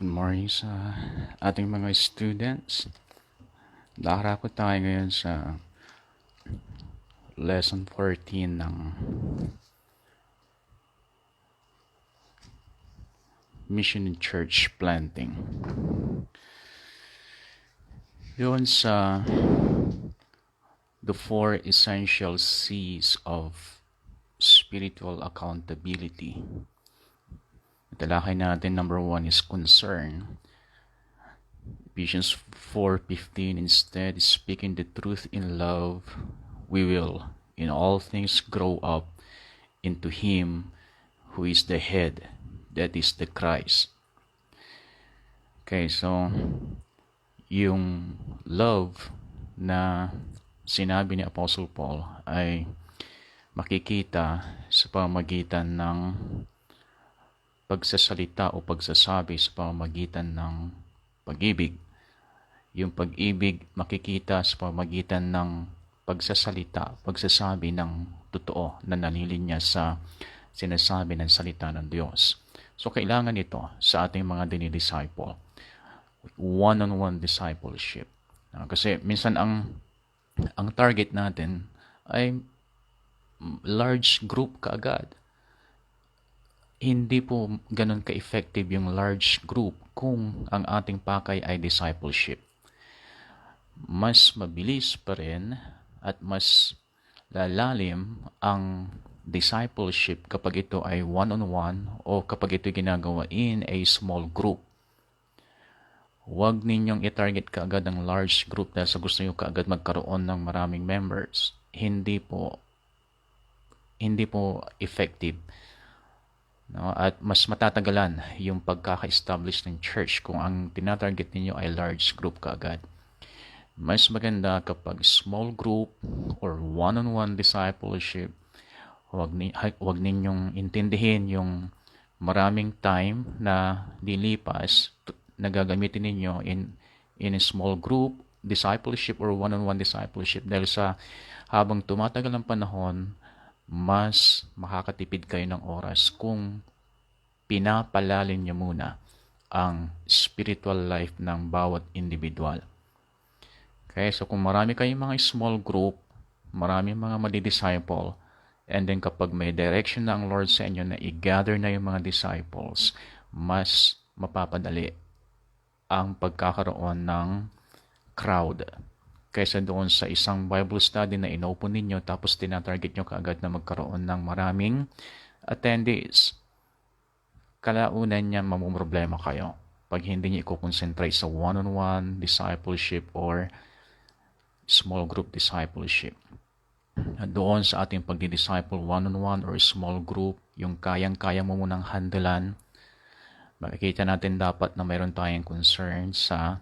Good morning sa ating mga students. Daharap tayo ngayon sa lesson 14 ng Mission and Church Planting. Yun sa the four essential C's of spiritual accountability. Talakay natin, number 1 is concern. Ephesians 4:15, instead, speaking the truth in love, we will in all things grow up into Him who is the head, that is the Christ. Okay, so yung love na sinabi ni Apostle Paul ay makikita sa pamamagitan ng pagsasalita o pagsasabi sa pamamagitan ng pag-ibig. Yung pag-ibig makikita sa pamamagitan ng pagsasalita, pagsasabi ng totoo na nalilinya sa sinasabi ng salita ng Diyos. So kailangan ito sa ating mga dinidisciple. One-on-one discipleship. Kasi minsan ang target natin ay large group kaagad. Hindi po ganun ka-effective yung large group kung ang ating pakay ay discipleship. Mas mabilis pa rin at mas lalalim ang discipleship kapag ito ay one-on-one o kapag ito ginagawa in a small group. Huwag ninyong i-target kaagad ang large group dahil sa gusto nyo kaagad magkaroon ng maraming members. Hindi po effective. No? At mas matatagalan yung pagkaka-establish ng church kung ang tinatarget ninyo ay large group kaagad. Mas maganda kapag small group or one-on-one discipleship. Huwag ninyong intindihin yung maraming time na dilipas na gagamitin ninyo in a small group discipleship or one-on-one discipleship dahil sa habang tumatagal ang panahon, mas makakatipid kayo ng oras kung pinapalalim niyo muna ang spiritual life ng bawat individual. Okay, so kung marami kayong mga small group, marami mga madidisciple, and then kapag may direction na ang Lord sa inyo na i-gather na yung mga disciples, mas mapapadali ang pagkakaroon ng crowd kaysa doon sa isang Bible study na inopen ninyo tapos tinatarget nyo kaagad na magkaroon ng maraming attendees. Kalaunan niya mamumroblema kayo pag hindi nyo i-concentrate sa one-on-one discipleship or small group discipleship. At doon sa ating pagdi-disciple one-on-one or small group, yung kayang-kaya mo munang handalan, makikita natin dapat na mayroon tayong concern sa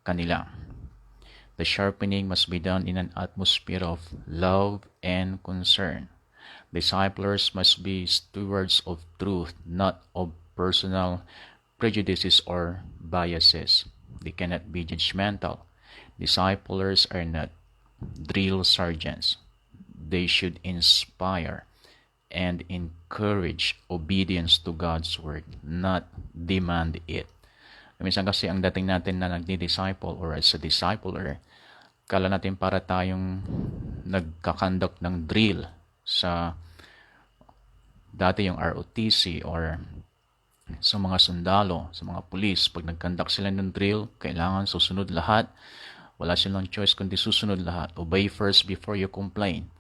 kanila. The sharpening must be done in an atmosphere of love and concern. Disciplers must be stewards of truth, not of personal prejudices or biases. They cannot be judgmental. Disciplers are not drill sergeants. They should inspire and encourage obedience to God's word, not demand it. Minsan kasi ang dating natin na nagdi-disciple or as a discipler, kala natin para tayong nagkakandak ng drill sa dati yung ROTC or sa mga sundalo, sa mga pulis. Pag nagkandak sila ng drill, kailangan susunod lahat. Wala silang choice kundi susunod lahat. Obey first before you complain.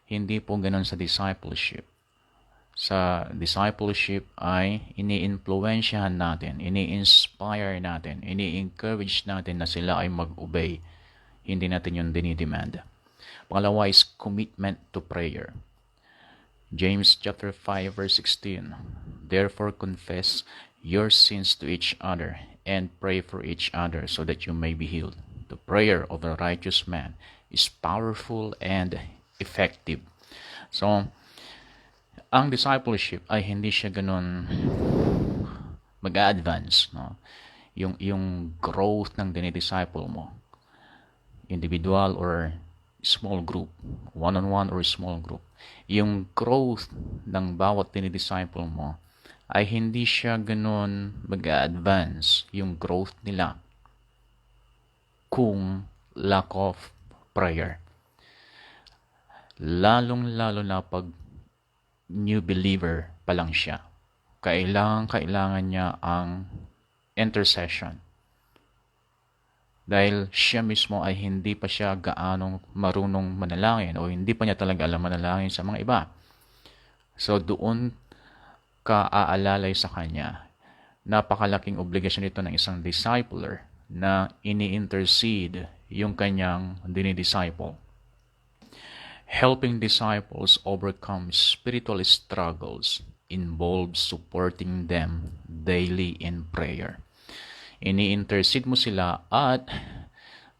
Hindi po ganun sa discipleship. Sa discipleship ay ini-influensyahan natin, ini-inspire natin, ini-encourage natin na sila ay mag-obey. Hindi natin yung dinidemand. Pangalawa is commitment to prayer. James chapter 5 verse 16. Therefore confess your sins to each other and pray for each other so that you may be healed. The prayer of a righteous man is powerful and effective. So, ang discipleship ay hindi siya ganun mag-advance, no? Yung growth ng dinidisciple mo, individual or small group, one-on-one or small group, yung growth ng bawat dinidisciple mo ay hindi siya ganun mag-advance yung growth nila kung lack of prayer. Lalong-lalo na pag new believer pa lang siya. Kailangan niya ang intercession. Dahil siya mismo ay hindi pa siya gaanong marunong manalangin o hindi pa niya talaga alam manalangin sa mga iba. So doon ka aalalay sa kanya. Napakalaking obligasyon nito ng isang discipler na ini-intercede yung kanyang dinidisciple. Helping disciples overcome spiritual struggles involves supporting them daily in prayer. Ini-intercede mo sila at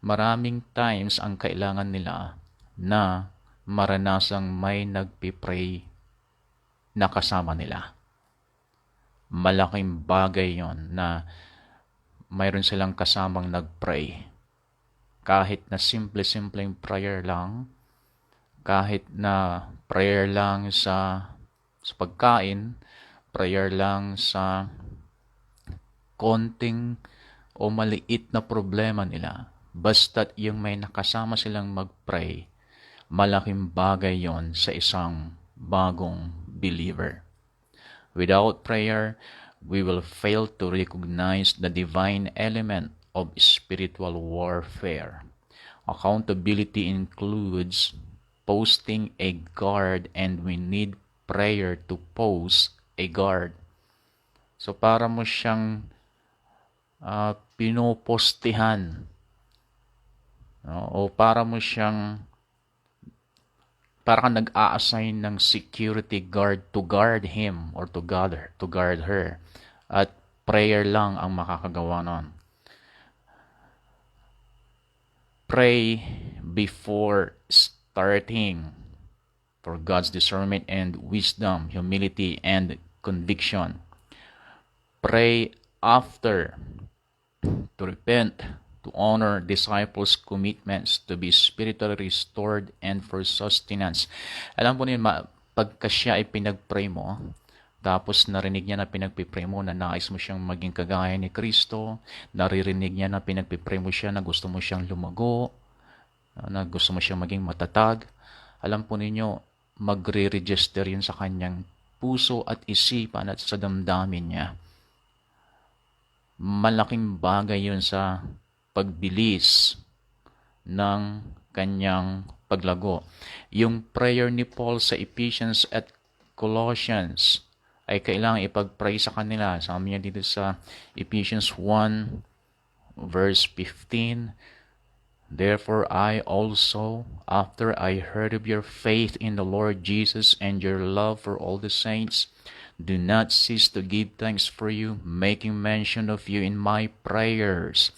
maraming times ang kailangan nila na maranasang may nagpipray na kasama nila. Malaking bagay yon na mayroon silang kasamang nagpray. Kahit na simple-simpleng prayer lang, kahit na prayer lang sa pagkain, prayer lang sa konting o maliit na problema nila, basta't yung may nakasama silang mag-pray, malaking bagay yon sa isang bagong believer. Without prayer, we will fail to recognize the divine element of spiritual warfare. Accountability includes posting a guard, and we need prayer to post a guard. So para mo siyang pinopostihan, no? O para kang nag-a-assign ng security guard to guard him or to guard her. At prayer lang ang makakagawa nun. Pray before starting for God's discernment and wisdom, humility, and conviction. Pray after to repent, to honor disciples' commitments, to be spiritually restored, and for sustenance. Alam po niyo, pagka siya ay pinag-pray mo, tapos narinig niya na pinagpipray mo na nais mo siyang maging kagaya ni Kristo, naririnig niya na pinagpipray mo siya na gusto mo siyang lumago, na gusto mo siyang maging matatag, alam po ninyo, magre-register yun sa kanyang puso at isipan at sa damdamin niya. Malaking bagay yun sa pagbilis ng kanyang paglago. Yung prayer ni Paul sa Ephesians at Colossians ay kailangan ipag-pray sa kanila. Sabi niya dito sa Ephesians 1 verse 15, "Therefore I also, after I heard of your faith in the Lord Jesus and your love for all the saints, do not cease to give thanks for you, making mention of you in my prayers,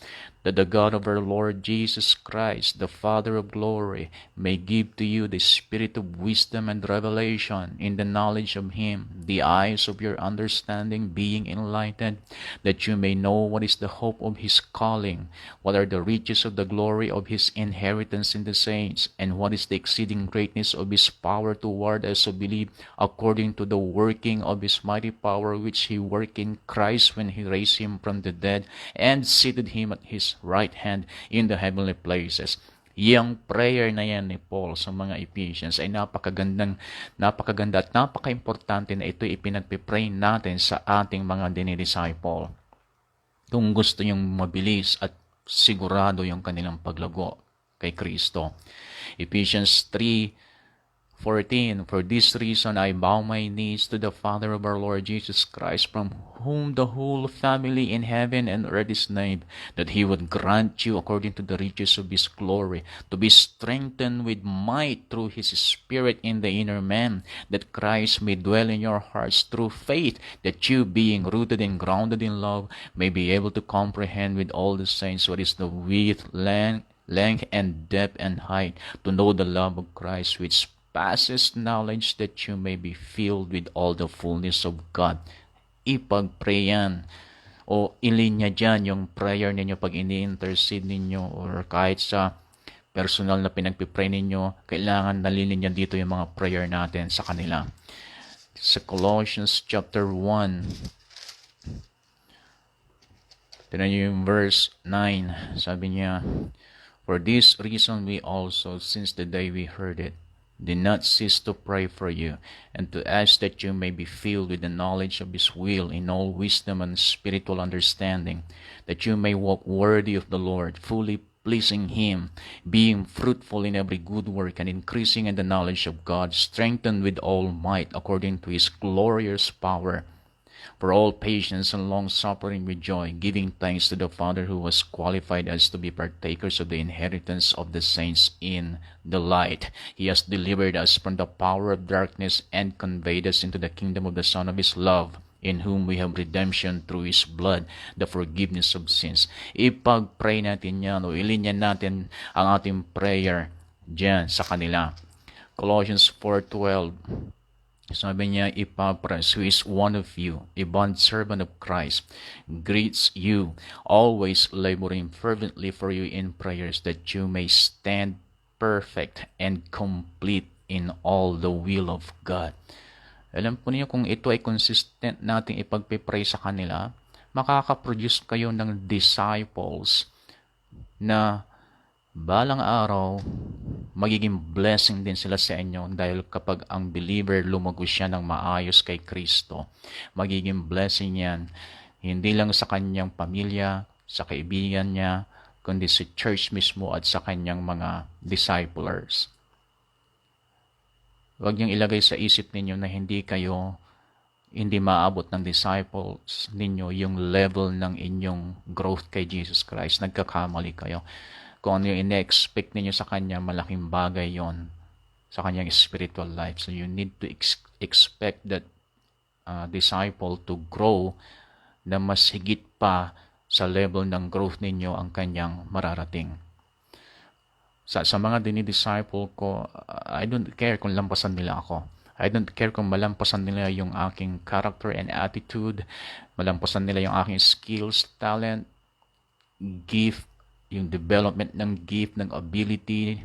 that the God of our Lord Jesus Christ, the Father of glory, may give to you the spirit of wisdom and revelation in the knowledge of him, the eyes of your understanding being enlightened, that you may know what is the hope of his calling, what are the riches of the glory of his inheritance in the saints, and what is the exceeding greatness of his power toward us who believe, according to the working of his mighty power which he worked in Christ when he raised him from the dead and seated him at his right hand in the heavenly places." Yung prayer na yan ni Paul sa mga Ephesians ay napakaganda at napaka-importante na ito ipinagpipray natin sa ating mga dinidisciple. Kung gusto nyong mabilis at sigurado yung kanilang paglago kay Kristo. Ephesians 3:14, "For this reason I bow my knees to the Father of our Lord Jesus Christ, from whom the whole family in heaven and earth is named, that he would grant you, according to the riches of his glory, to be strengthened with might through his Spirit in the inner man, that Christ may dwell in your hearts through faith, that you, being rooted and grounded in love, may be able to comprehend with all the saints what is the width, length and depth and height, to know the love of Christ which passes knowledge, that you may be filled with all the fullness of God." Ipag-pray yan. O ilinya dyan yung prayer ninyo pag ini-intercede ninyo or kahit sa personal na pinagpipray ninyo, kailangan nalilinya dito yung mga prayer natin sa kanila. Sa Colossians chapter 1, tignan niyo yung verse 9. Sabi niya, "For this reason we also, since the day we heard it, did not cease to pray for you, and to ask that you may be filled with the knowledge of His will in all wisdom and spiritual understanding, that you may walk worthy of the Lord, fully pleasing Him, being fruitful in every good work, and increasing in the knowledge of God, strengthened with all might according to His glorious power, for all patience and long suffering with joy, giving thanks to the Father who has qualified us to be partakers of the inheritance of the saints in the light. He has delivered us from the power of darkness and conveyed us into the kingdom of the Son of His love, in whom we have redemption through His blood, the forgiveness of sins." Ipag-pray natin yan o ilinyan natin ang ating prayer dyan sa kanila. Colossians 4:12. Sabi niya, Epaphras, who is one of you, a bondservant of Christ, greets you, always laboring fervently for you in prayers, that you may stand perfect and complete in all the will of God. Alam po niyo, kung ito ay consistent nating ipagpipray sa kanila, makakaproduce kayo ng disciples na balang araw, magiging blessing din sila sa inyo, dahil kapag ang believer lumagos siya ng maayos kay Kristo, magiging blessing yan hindi lang sa kanyang pamilya, sa kaibigan niya, kundi sa church mismo at sa kanyang mga disciplers. Huwag niyong ilagay sa isip ninyo na hindi maabot ng disciples ninyo yung level ng inyong growth kay Jesus Christ. Nagkakamali kayo. Kung ano yung ine-expect ninyo sa Kanya, malaking bagay yon sa Kanyang spiritual life. So you need to expect that disciple to grow na mas higit pa sa level ng growth ninyo ang Kanyang mararating. Sa mga dinidisciple ko, I don't care kung lampasan nila ako. I don't care kung malampasan nila yung aking character and attitude, malampasan nila yung aking skills, talent, gift, yung development ng gift, ng ability,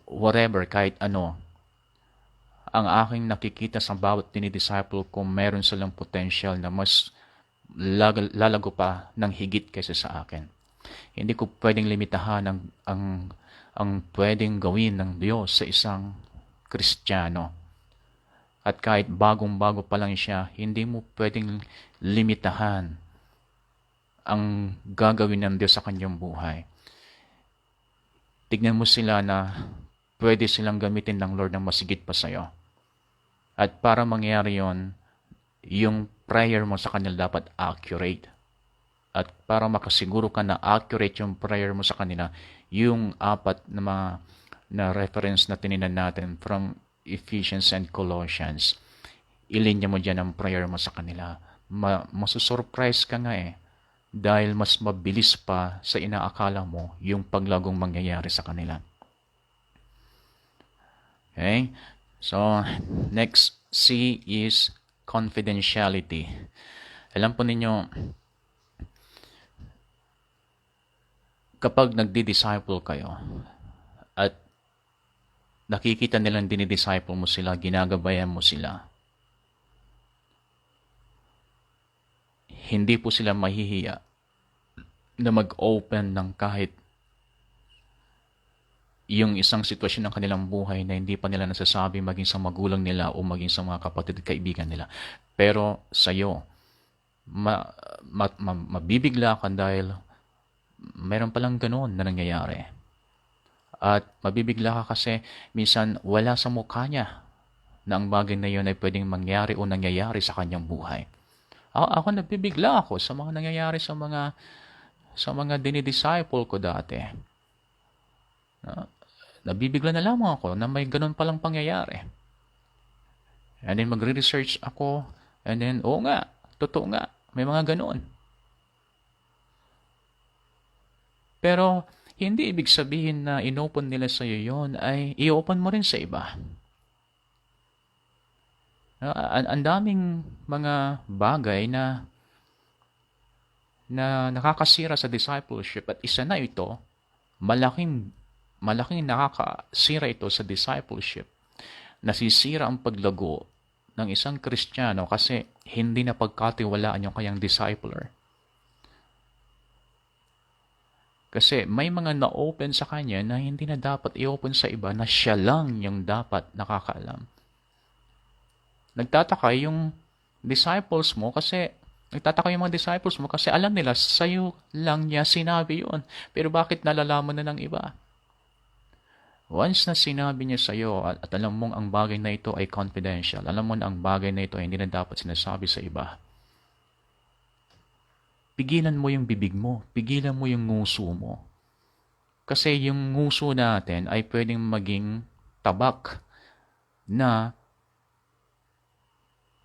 whatever, kahit ano. Ang aking nakikita sa bawat dinidisciple ko, meron silang potential na mas lalago pa ng higit kaysa sa akin. Hindi ko pwedeng limitahan ang pwedeng gawin ng Diyos sa isang Kristiyano. At kahit bagong-bago pa lang siya, hindi mo pwedeng limitahan ang gagawin ng Diyos sa kanyang buhay. Tignan mo sila na pwede silang gamitin ng Lord ng masigit pa sa'yo. At para mangyari yon, yung prayer mo sa kanila dapat accurate. At para makasiguro ka na accurate yung prayer mo sa kanila, yung apat na reference na tininan natin from Ephesians and Colossians, ilinya mo dyan ang prayer mo sa kanila. Masusurprise ka nga dahil mas mabilis pa sa inaakala mo yung paglagong mangyayari sa kanila. Okay? So, next C is confidentiality. Alam po ninyo, kapag nagdi-disciple kayo at nakikita nilang dinidisciple mo sila, ginagabayan mo sila, hindi po sila mahihiya na mag-open ng kahit yung isang sitwasyon ng kanilang buhay na hindi pa nila nasasabi maging sa magulang nila o maging sa mga kapatid at kaibigan nila. Pero sa'yo, mabibigla ka dahil meron palang ganoon na nangyayari. At mabibigla ka kasi minsan wala sa mukha niya na ang bagay na yun ay pwedeng mangyari o nangyayari sa kanyang buhay. Ako nabibigla ako sa mga nangyayari sa mga dinidisciple ko dati. Nabibigla na lamang ako na may ganun palang pangyayari. And then magre-research ako, and then, oo nga, totoo nga, may mga ganun. Pero, hindi ibig sabihin na inopen nila sa iyo yon ay i-open mo rin sa iba. Ang daming mga bagay na nakakasira sa discipleship, at isa na ito, malaking nakakasira ito sa discipleship. Nasisira ang paglago ng isang Kristiyano kasi hindi na pagkatiwalaan yung kanyang discipler. Kasi may mga na-open sa kanya na hindi na dapat i-open sa iba na siya lang yung dapat nakakaalam. Nagtataka yung mga disciples mo kasi alam nila sa'yo lang niya sinabi yun. Pero bakit nalalaman na ng iba? Once na sinabi niya sa'yo at alam mong ang bagay na ito ay confidential, alam mo na ang bagay na ito ay hindi na dapat sinasabi sa iba, pigilan mo yung bibig mo, pigilan mo yung nguso mo. Kasi yung nguso natin ay pwedeng maging tabak na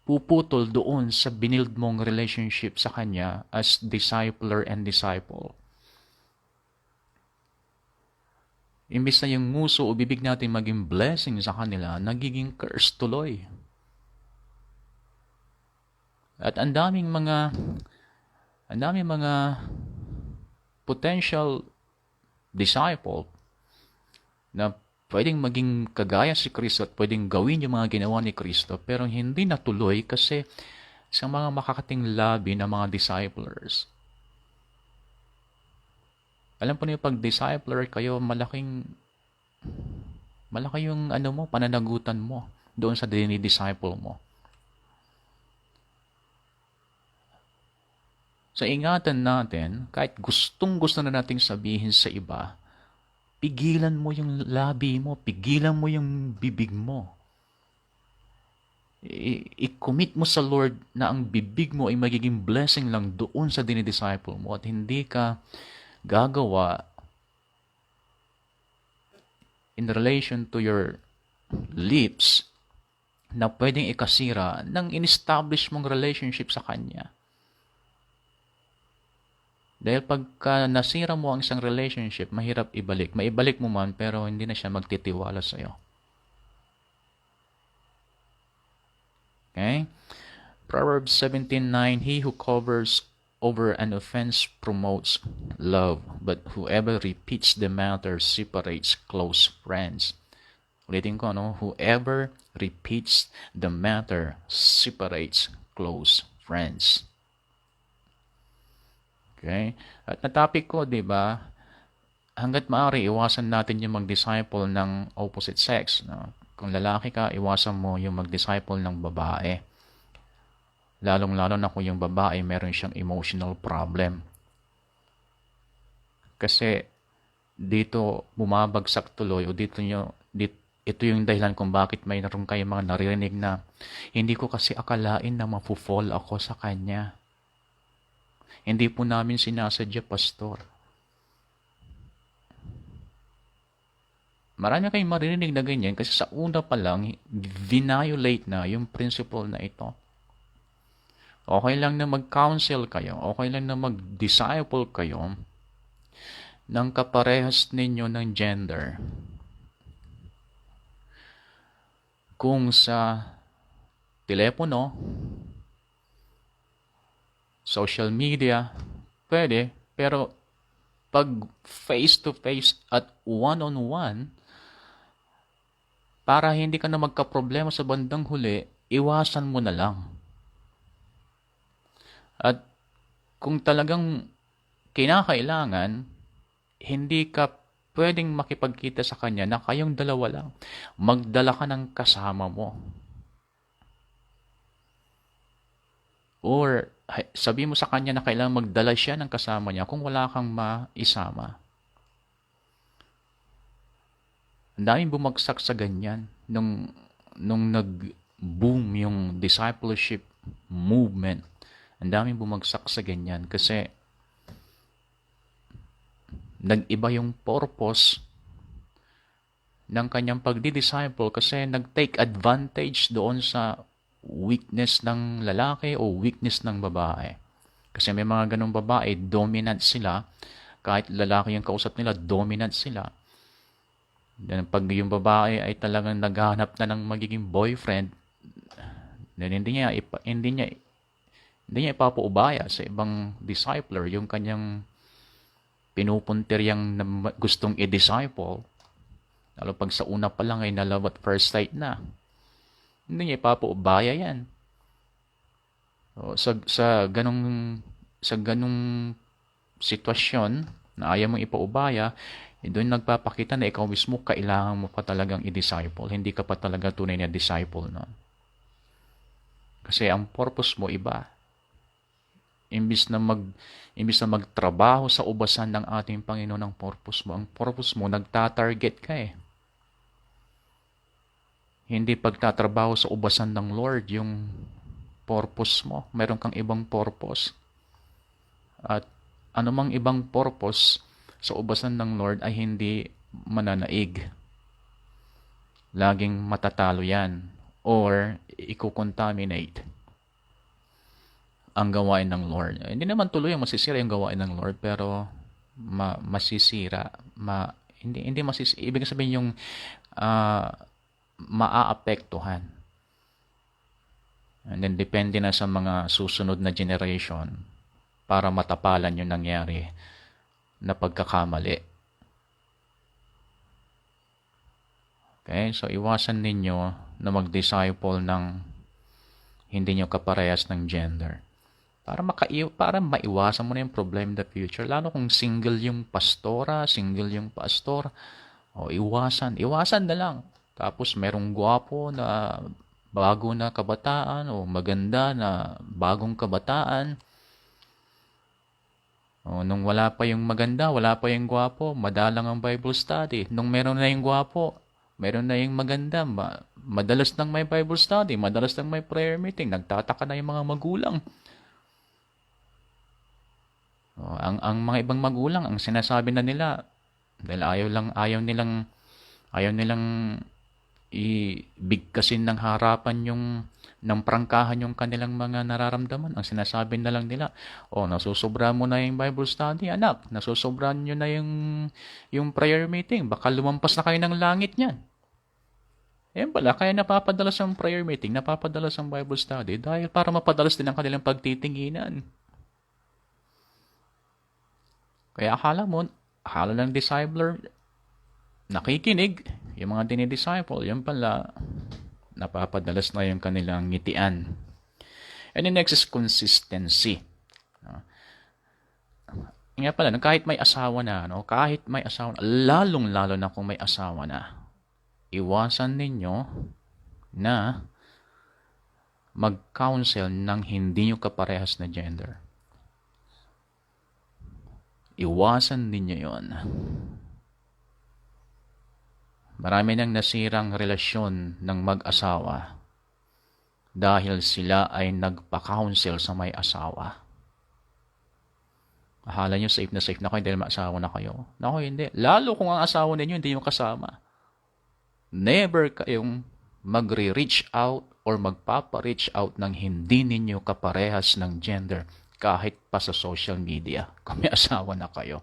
puputol doon sa binild mong relationship sa Kanya as discipler and disciple. Imbis na yung nguso o bibig natin maging blessing sa kanila, nagiging curse tuloy. At ang daming mga potential disciple na pwedeng maging kagaya si Kristo at pwedeng gawin yung mga ginawa ni Kristo pero hindi natuloy kasi sa mga makakating labi ng mga disciplers. Alam po niyo, pag discipler kayo, malaki yung pananagutan mo doon sa dinidisciple mo. So, ingatan natin, kahit gustong-gusto na nating sabihin sa iba, pigilan mo yung labi mo, pigilan mo yung bibig mo. I-commit mo sa Lord na ang bibig mo ay magiging blessing lang doon sa dinidisciple mo at hindi ka gagawa in relation to your lips na pwedeng ikasira ng in-establish mong relationship sa Kanya. Dahil pagka nasira mo ang isang relationship, mahirap ibalik. Maibalik mo man, pero hindi na siya magtitiwala sa'yo. Okay? Proverbs 17:9, he who covers over an offense promotes love, but whoever repeats the matter separates close friends. Ulitin ko, whoever repeats the matter separates close friends. Okay? At na-topic ko, di ba, hanggat maaari, iwasan natin yung mag-disciple ng opposite sex. No? Kung lalaki ka, iwasan mo yung mag-disciple ng babae. Lalong-lalo na kung yung babae meron siyang emotional problem. Kasi dito bumabagsak tuloy o ito yung dahilan kung bakit mayroon kayong mga naririnig na hindi ko kasi akalain na mafu-fall ako sa kanya. Hindi po namin sinasadya, pastor. Marami kayong maririnig na ganyan kasi sa una pa lang, violate na yung principle na ito. Okay lang na mag-counsel kayo, okay lang na mag-disciple kayo ng kaparehas ninyo ng gender. Kung sa telepono, social media, pwede, pero pag face-to-face at one-on-one, para hindi ka na magka-problema sa bandang huli, iwasan mo na lang. At kung talagang kinakailangan, hindi ka pwedeng makipagkita sa kanya na kayong dalawa lang. Magdala ka ng kasama mo. Or sabi mo sa kanya na kailangan magdala siya ng kasama niya kung wala kang maisama. Ang daming bumagsak sa ganyan nung nag-boom yung discipleship movement. Ang daming bumagsak sa ganyan kasi nag-iba yung purpose ng kanyang pagdi-disciple kasi nag-take advantage doon sa weakness ng lalaki o weakness ng babae. Kasi may mga ganong babae, dominant sila. Kahit lalaki yung kausap nila, dominant sila. Then pag yung babae ay talagang naghahanap na ng magiging boyfriend, then hindi niya ipapaubaya sa ibang discipler yung kanyang pinupuntiryang gustong i-disciple. Lalo pag sa una pa lang ay nalove at first sight na. Hindi niya ipapaubaya yan. O, sa ganong sitwasyon na ayaw mong ipaubaya, doon nagpapakita na ikaw mismo kailangan mo pa talagang i-disciple. Hindi ka pa talaga tunay na disciple, no? Kasi ang purpose mo iba. Imbis na magtrabaho sa ubasan ng ating Panginoon ang purpose mo nagtatarget ka eh. Hindi pagtatrabaho sa ubasan ng Lord yung purpose mo. Meron kang ibang purpose. At anumang ibang purpose sa ubasan ng Lord ay hindi mananaig. Laging matatalo yan or i-contaminate ang gawain ng Lord. Hindi naman tuloy ang masisira yung gawain ng Lord, pero masisira. Hindi masisira. Ibig sabihin yung maaapektuhan. And then depende na sa mga susunod na generation para matapalan yung nangyari na pagkakamali. Okay? So iwasan ninyo na mag-disciple ng hindi nyo kaparehas ng gender. Para maiwasan mo na yung problem in the future. Lalo kung single yung pastora, single yung pastor. O iwasan na lang. Tapos merong gwapo na bago na kabataan o maganda na bagong kabataan. O nung wala pa yung maganda, wala pa yung gwapo, madalang ang Bible study. Nung meron na yung gwapo, meron na yung maganda, madalas nang may Bible study, madalas nang may prayer meeting, nagtataka na yung mga magulang. Ang mga ibang magulang, ang sinasabi na nila, dahil ayaw nilang ibigkasin ng harapan ng prangkahan yung kanilang mga nararamdaman. Ang sinasabi na lang nila, nasusobra mo na yung Bible study, anak. Nasusobra nyo na yung prayer meeting. Baka lumampas na kayo ng langit niyan. Yan pala, kaya napapadalas ang prayer meeting, napapadalas ang Bible study dahil para mapadalas din ang kanilang pagtitinginan. Kaya akala ng discipler, nakikinig, yung mga dinidisciple, yan pala, napapadalas na yung kanilang ngitian. And the next is consistency. Nga pala, kahit may asawa na, lalong-lalo na kung may asawa na, iwasan ninyo na mag-counsel ng hindi nyo kaparehas na gender. Iwasan ninyo yon. Marami nang nasirang relasyon ng mag-asawa dahil sila ay nagpa-counsel sa may asawa. Akala nyo safe na kayo dahil mag-asawa na kayo. Naku, hindi. Lalo kung ang asawa ninyo hindi yung kasama. Never kayong magre-reach out or magpapa-reach out ng hindi ninyo kaparehas ng gender kahit pa sa social media kung may asawa na kayo.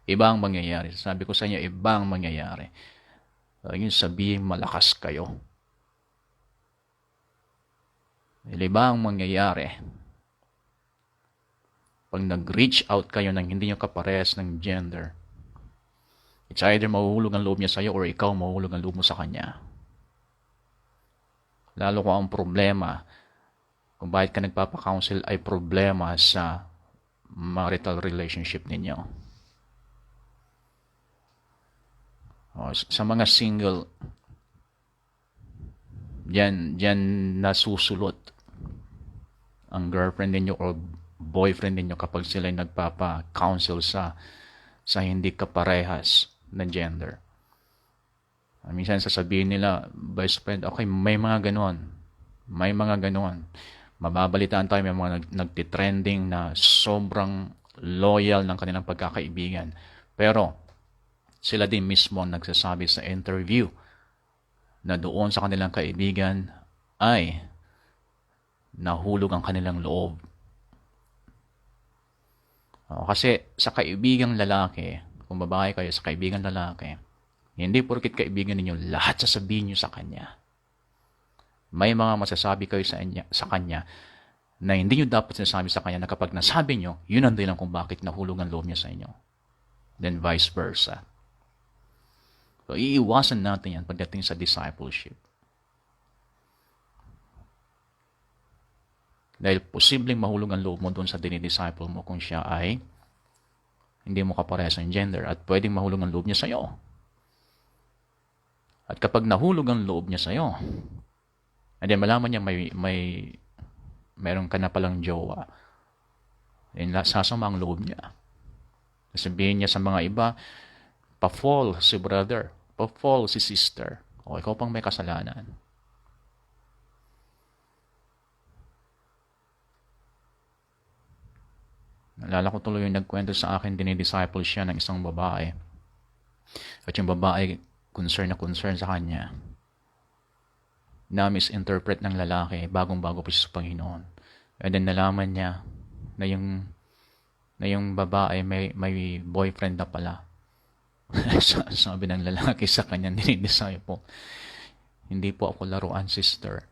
Ibang mangyayari. Sabi ko sa inyo, ibang mangyayari. Yung sabihin, malakas kayo. Ibang mangyayari. Pag nag-reach out kayo ng hindi nyo kaparehas ng gender, it's either mahuhulog ang loob niya sa'yo or ikaw mahuhulog ang loob mo sa kanya. Lalo kung ang problema, kung bakit ka nagpapa-counsel ay problema sa marital relationship ninyo. Sa mga single, diyan nasusulot ang girlfriend ninyo or boyfriend ninyo kapag sila nagpapa-counsel sa hindi kaparehas na gender. Minsan sasabihin nila, best friend, okay, may mga ganon. Mababalitaan tayo, may mga nagtitrending na sobrang loyal ng kanilang pagkakaibigan. Pero, sila din mismo nagsasabi sa interview na doon sa kanilang kaibigan ay nahulog ang kanilang loob. Kasi sa kaibigang lalaki, kung babae kayo sa kaibigang lalaki, hindi porkit kaibigan ninyo, lahat sasabihin nyo sa kanya. May mga masasabi kayo sa kanya na hindi nyo dapat sinasabi sa kanya na kapag nasabi nyo, yun ang dahilan kung bakit nahulog ang loob niya sa inyo. Then vice versa. So, iiwasan natin yan pagdating sa discipleship. Dahil posibleng mahulog ang loob mo doon sa dinidisciple mo kung siya ay hindi mo kaparehas ng gender at pwedeng mahulog ang loob niya sa'yo. At kapag nahulog ang loob niya sa'yo, and then malaman niya mayroon ka na palang jowa, then sasama ang loob niya. Sabihin niya sa mga iba, pa-fall si brother, pa-fall si sister, o ikaw pang may kasalanan. Nalala ko tuloy yung nagkwento sa akin, dinidisciple siya ng isang babae. At yung babae, concern sa kanya. Na-misinterpret ng lalaki, bagong-bago pa siya sa Panginoon. And then nalaman niya na yung babae may boyfriend na pala. Sabi ng lalaki sa kanya, dinidisciple, hindi po ako laruan, sister.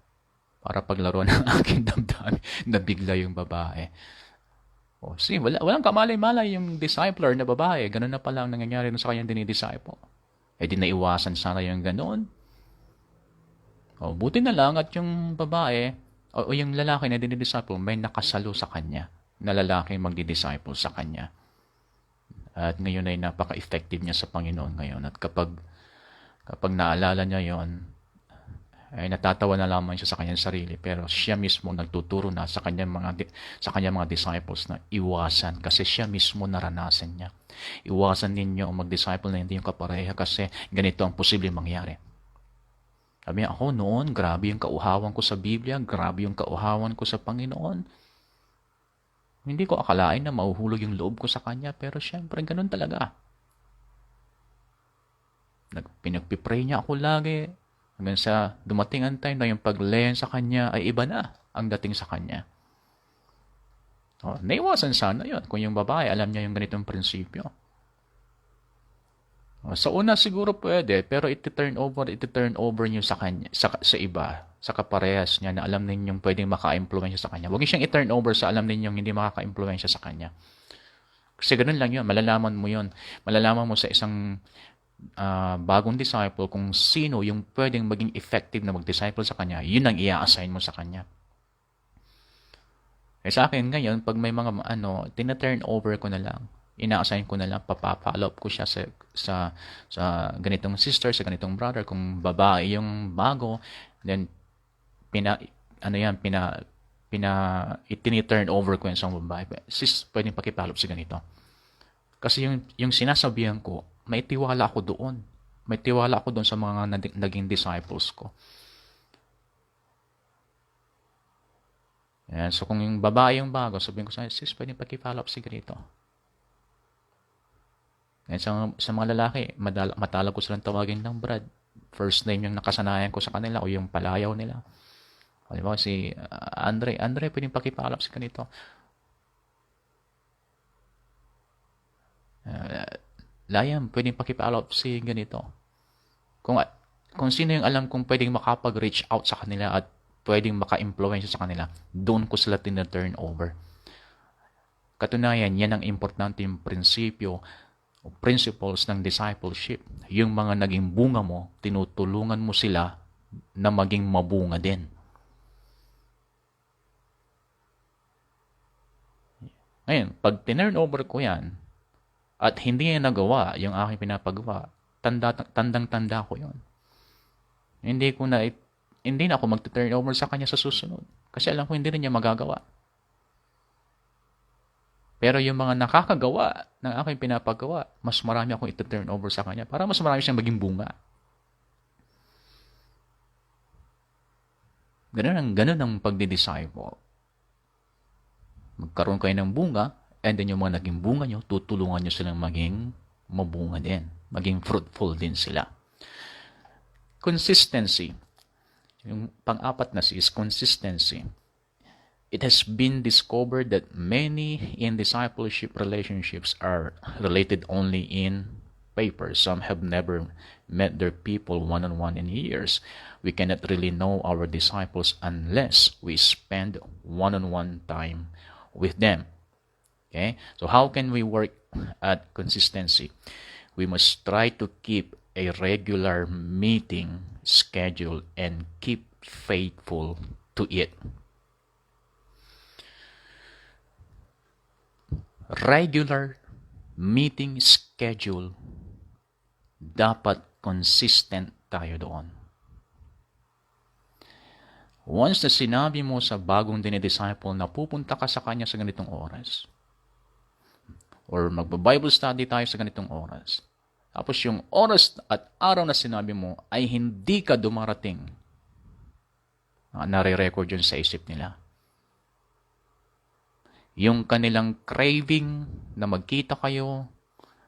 Para paglaruan ng aking damdamin, nabigla yung babae. Walang kamalay-malay yung discipler na babae. Ganun na pala ang nangyayari sa kanyang dinidisciple. Di naiwasan sana yung ganun. Buti na lang at yung babae, o yung lalaki na dinidisciple, may nakasalo sa kanya na lalaki magdidisciple sa kanya. At ngayon ay napaka-effective niya sa Panginoon ngayon. At kapag naalala niya yon, ay natatawa na lamang siya sa kanyang sarili, pero siya mismo nagtuturo na sa kanyang mga disciples na iwasan, kasi siya mismo naranasan niya. Iwasan ninyo ang mag-disciple na hindi yung kapareha kasi ganito ang posibleng mangyari. Sabi niya, ako noon, grabe yung kauhawan ko sa Biblia, grabe yung kauhawan ko sa Panginoon. Hindi ko akalain na mahuhulog yung loob ko sa Kanya, pero syempre ganun talaga. Pinagpipray niya ako lagi. Hanggang sa dumating ang time na yung pag-learn sa kanya ay iba na ang dating sa kanya. Naiwasan sana yun kung yung babae alam niya yung ganitong prinsipyo. Sa una siguro pwede, pero iti-turn over niyo sa kanya, sa iba, sa kaparehas niya na alam ninyong pwedeng maka-impluwensya sa kanya. Huwag niyo siyang i-turn over sa alam ninyong hindi makaka-impluwensya sa kanya. Kasi ganun lang yun, malalaman mo yun. Malalaman mo sa isang bagong disciple kung sino yung pwedeng maging effective na mag-disciple sa kanya, yun ang i-assign mo sa kanya. Sa akin ngayon, pag may mga tina-turn over ko na lang, ina-assign ko na lang, papapollow up ko siya sa ganitong sister, sa ganitong brother, kung babae yung bago, then itini-turn over ko yung isang babae. Sis, pwedeng pakipollow up si ganito. Kasi yung sinasabihan ko, may tiwala ako doon. May tiwala ako doon sa mga naging disciples ko. Yan. So kung yung babae yung bago, sabihin ko sa sis, pwedeng paki-follow up si ganito. Yan. Sa mga lalaki, matalag ko silang tawagin ng Brad. First name yung nakasanayan ko sa kanila o yung palayaw nila. O, diba, si Andre, pwedeng paki-follow up si ganito. Liam, pwedeng paki-follow up si ganito. Kung sino yung alam kong pwedeng makapag-reach out sa kanila at pwedeng maka-influence sa kanila, doon ko sila tina-turn over. Katunayan, yan ang importante yung prinsipyo o principles ng discipleship. Yung mga naging bunga mo, tinutulungan mo sila na maging mabunga din. Ngayon, pag tinurn over ko yan, at hindi niya nagawa yung aking pinapagawa, tandang-tanda ko yun. Hindi na ako mag-turn over sa kanya sa susunod. Kasi alam ko hindi rin niya magagawa. Pero yung mga nakakagawa ng aking pinapagawa, mas marami akong ito-turn over sa kanya para mas marami siyang maging bunga. Ganun ang pagdi-disciple. Magkaroon kayo ng bunga, and then yung mga naging bunga nyo, tutulungan nyo silang maging mabunga din. Maging fruitful din sila. Consistency. Yung pang-apat na is consistency. It has been discovered that many in discipleship relationships are related only in paper. Some have never met their people one-on-one in years. We cannot really know our disciples unless we spend one-on-one time with them. Okay? So how can we work at consistency? We must try to keep a regular meeting schedule and keep faithful to it. regular meeting schedule, dapat consistent tayo doon. Once na sinabi mo sa bagong dinidisciple na pupunta ka sa kanya sa ganitong oras, or magba-Bible study tayo sa ganitong oras, tapos yung oras at araw na sinabi mo ay hindi ka dumarating, nare-record yun sa isip nila. Yung kanilang craving na magkita kayo,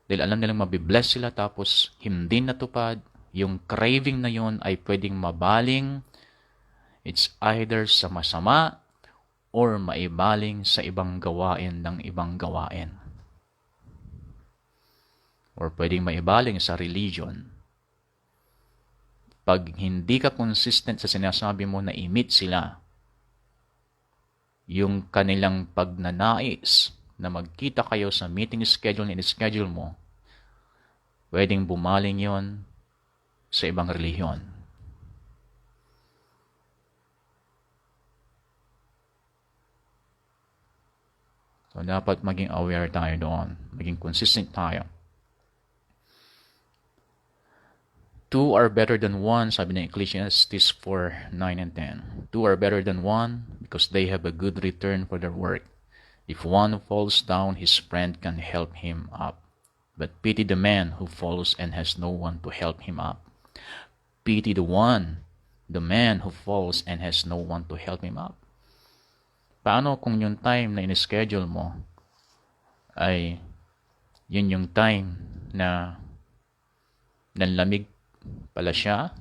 dahil alam nilang mabibless sila tapos hindi natupad, yung craving na yun ay pwedeng mabaling. It's either sa masama or maibaling sa ibang gawain ng ibang gawain. Or pwedeng maibaling sa religion. Pag hindi ka consistent sa sinasabi mo na i-meet sila, yung kanilang pagnanais na magkita kayo sa meeting schedule na in-schedule mo, pwedeng bumaling yon sa ibang relihiyon. So, dapat maging aware tayo doon. Maging consistent tayo. 2 are better than 1, sabi ng Ecclesiastes 4:9 and 10. 2 are better than 1 because they have a good return for their work. If one falls down, his friend can help him up. But pity the man who falls and has no one to help him up. Pity the man who falls and has no one to help him up. Paano kung yung time na in-schedule mo ay yun yung time na nanlamig pala siya?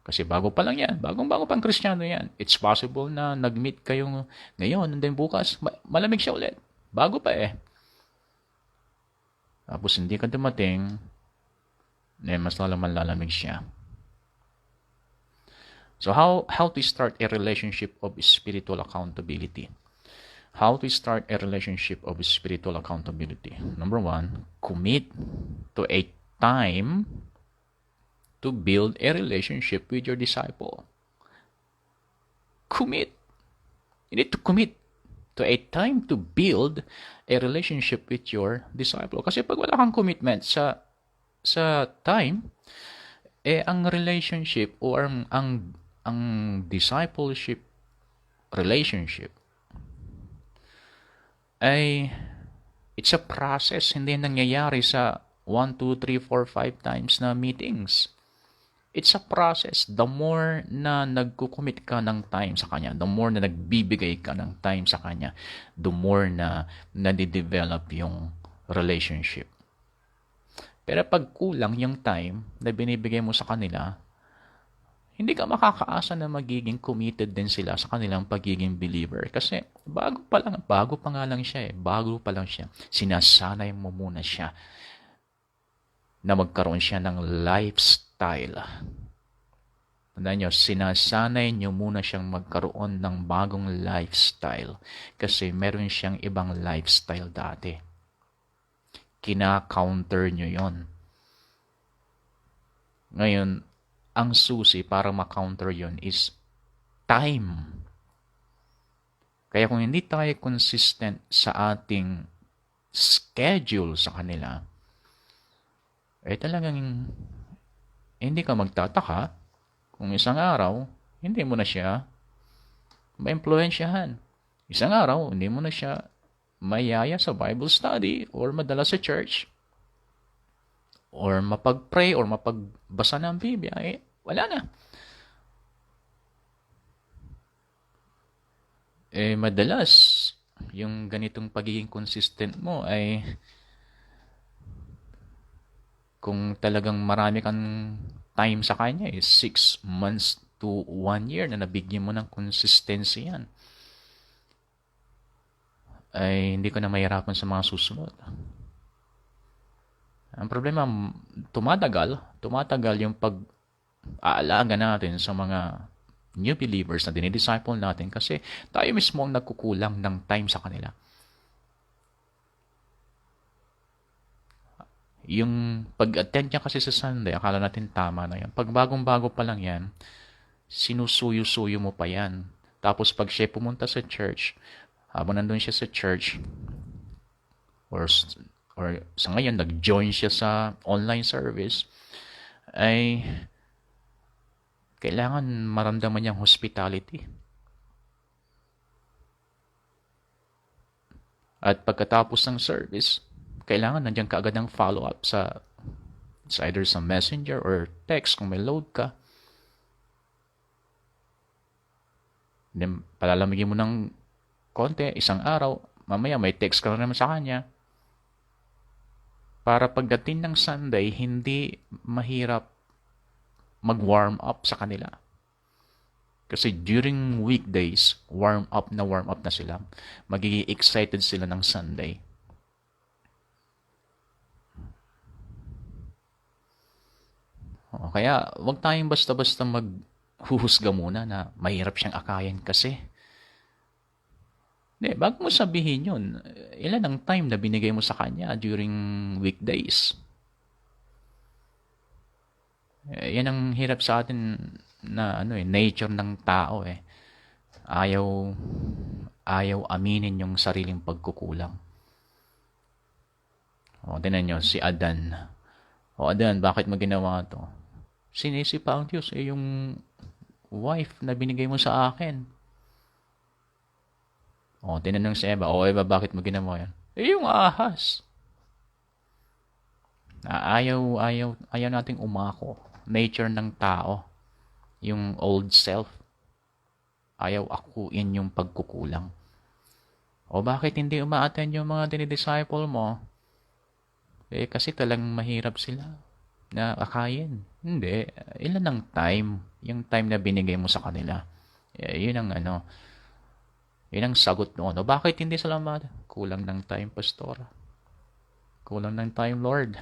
Kasi bago pa lang yan. Bagong-bago pang Kristiyano yan. It's possible na nag-meet kayo ngayon and then bukas, malamig siya ulit. Bago pa eh. Tapos hindi ka dumating, mas lalamig siya. So how to start a relationship of spiritual accountability? How to start a relationship of spiritual accountability? Number 1, commit to a time to build a relationship with your disciple. Commit. You need to commit to a time to build a relationship with your disciple. Kasi pag wala kang commitment sa time, ang relationship or ang discipleship relationship ay it's a process, hindi nangyayari sa 1, 2, 3, 4, 5 times na meetings. It's a process. The more na nagkukumit ka ng time sa Kanya, the more na nagbibigay ka ng time sa Kanya, the more na nadidevelop yung relationship. Pero pag kulang yung time na binibigay mo sa kanila, hindi ka makakaasa na magiging committed din sila sa kanilang pagiging believer. Kasi bago pa nga lang siya eh. Bago pa lang siya. Sinasanay mo muna siya na magkaroon siya ng lifestyle. Tandaan nyo, sinasanay nyo muna siyang magkaroon ng bagong lifestyle. Kasi meron siyang ibang lifestyle dati. Kina-counter nyo yon. Ngayon, ang susi para ma-counter yon is time. Kaya kung hindi tayo consistent sa ating schedule sa kanila, talagang hindi ka magtataka kung isang araw, hindi mo na siya ma-impluensyahan. Isang araw, hindi mo na siya mayaya sa Bible study or madala sa church or mapag-pray or mapagbasa ng Biblia, wala na. Madalas, yung ganitong pagiging consistent mo ay kung talagang marami kang time sa kanya, 6 months to 1 year na nabigyan mo ng consistency yan, ay hindi ko na mahirapan sa mga susunod. Ang problema, tumatagal yung pag-aalaga natin sa mga new believers na dinidisciple natin kasi tayo mismo ang nagkukulang ng time sa kanila. Yung pag-attend niya kasi sa Sunday, akala natin tama na yan. Pag bagong-bago pa lang yan, sinusuyo-suyo mo pa yan. Tapos pag siya pumunta sa church, habang nandun siya sa church, or or sa ngayon nag-join siya sa online service, ay kailangan maramdaman niyang hospitality. At pagkatapos ng service, kailangan nandiyan ka agad ng follow-up sa either sa messenger or text kung may load ka. Then, palalamigin mo ng konti, isang araw, mamaya may text ka na naman sa kanya. Para pagdating ng Sunday, hindi mahirap mag-warm up sa kanila. Kasi during weekdays, warm up na sila. Magiging excited sila ng Sunday. Kaya wag tayong basta-basta maghuhusga muna na mahirap siyang akayin kasi. Hindi, bago mo sabihin yun, ilan ang time na binigay mo sa kanya during weekdays? Yan ang hirap sa atin na nature ng tao eh. Ayaw aminin yung sariling pagkukulang. Tingnan nyo, si Adan. Adan, bakit mo ginawa to? Sinisipa ang Diyos, yung wife na binigay mo sa akin. Tinanong si Eva, Eva, bakit mo ginawa yan? Yung ahas. Ayaw nating umako. Nature ng tao. Yung old self. Ayaw akuin yung pagkukulang. Bakit hindi uma-attend yung mga dinidisciple mo? Kasi talagang mahirap sila na akayin. Hindi. Ilan ang time? Yung time na binigay mo sa kanila. Yun ang sagot noon. Bakit hindi sila kulang ng time, pastor? Kulang ng time, Lord.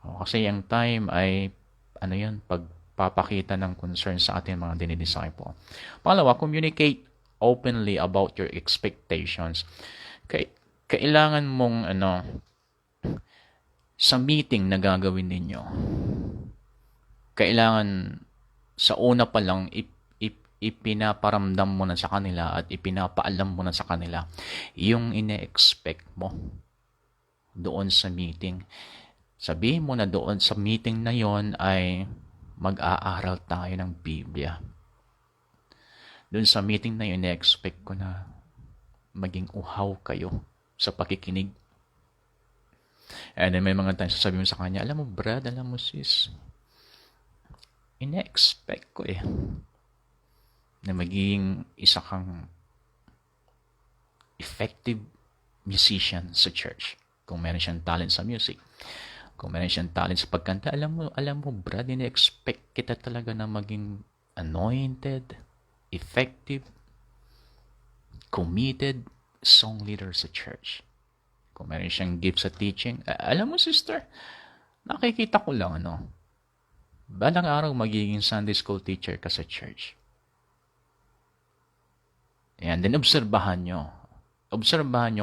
Kasi yung time ay pagpapakita ng concern sa ating mga dinidisciple. Pangalawa, communicate openly about your expectations. Kailangan mong sa meeting na gagawin ninyo, kailangan sa una pa lang ipinaparamdam mo na sa kanila at ipinapaalam mo na sa kanila yung ine-expect mo doon sa meeting. Sabihin mo na doon sa meeting na yon ay mag-aaral tayo ng Biblia. Doon sa meeting na yun, ine-expect ko na maging uhaw kayo sa pakikinig. And then may mga times sasabihin mo sa kanya, alam mo brad, alam mo sis, ine-expect ko na magiging isa kang effective musician sa church. Kung meron siyang talent sa music, kung meron siyang talent sa pagkanta, alam mo brad, ine-expect kita talaga na maging anointed, effective, committed song leader sa church. Kung meron siyang gift sa teaching, alam mo sister, nakikita ko lang balang araw magiging Sunday school teacher ka sa church. Yan, then obserbahan nyo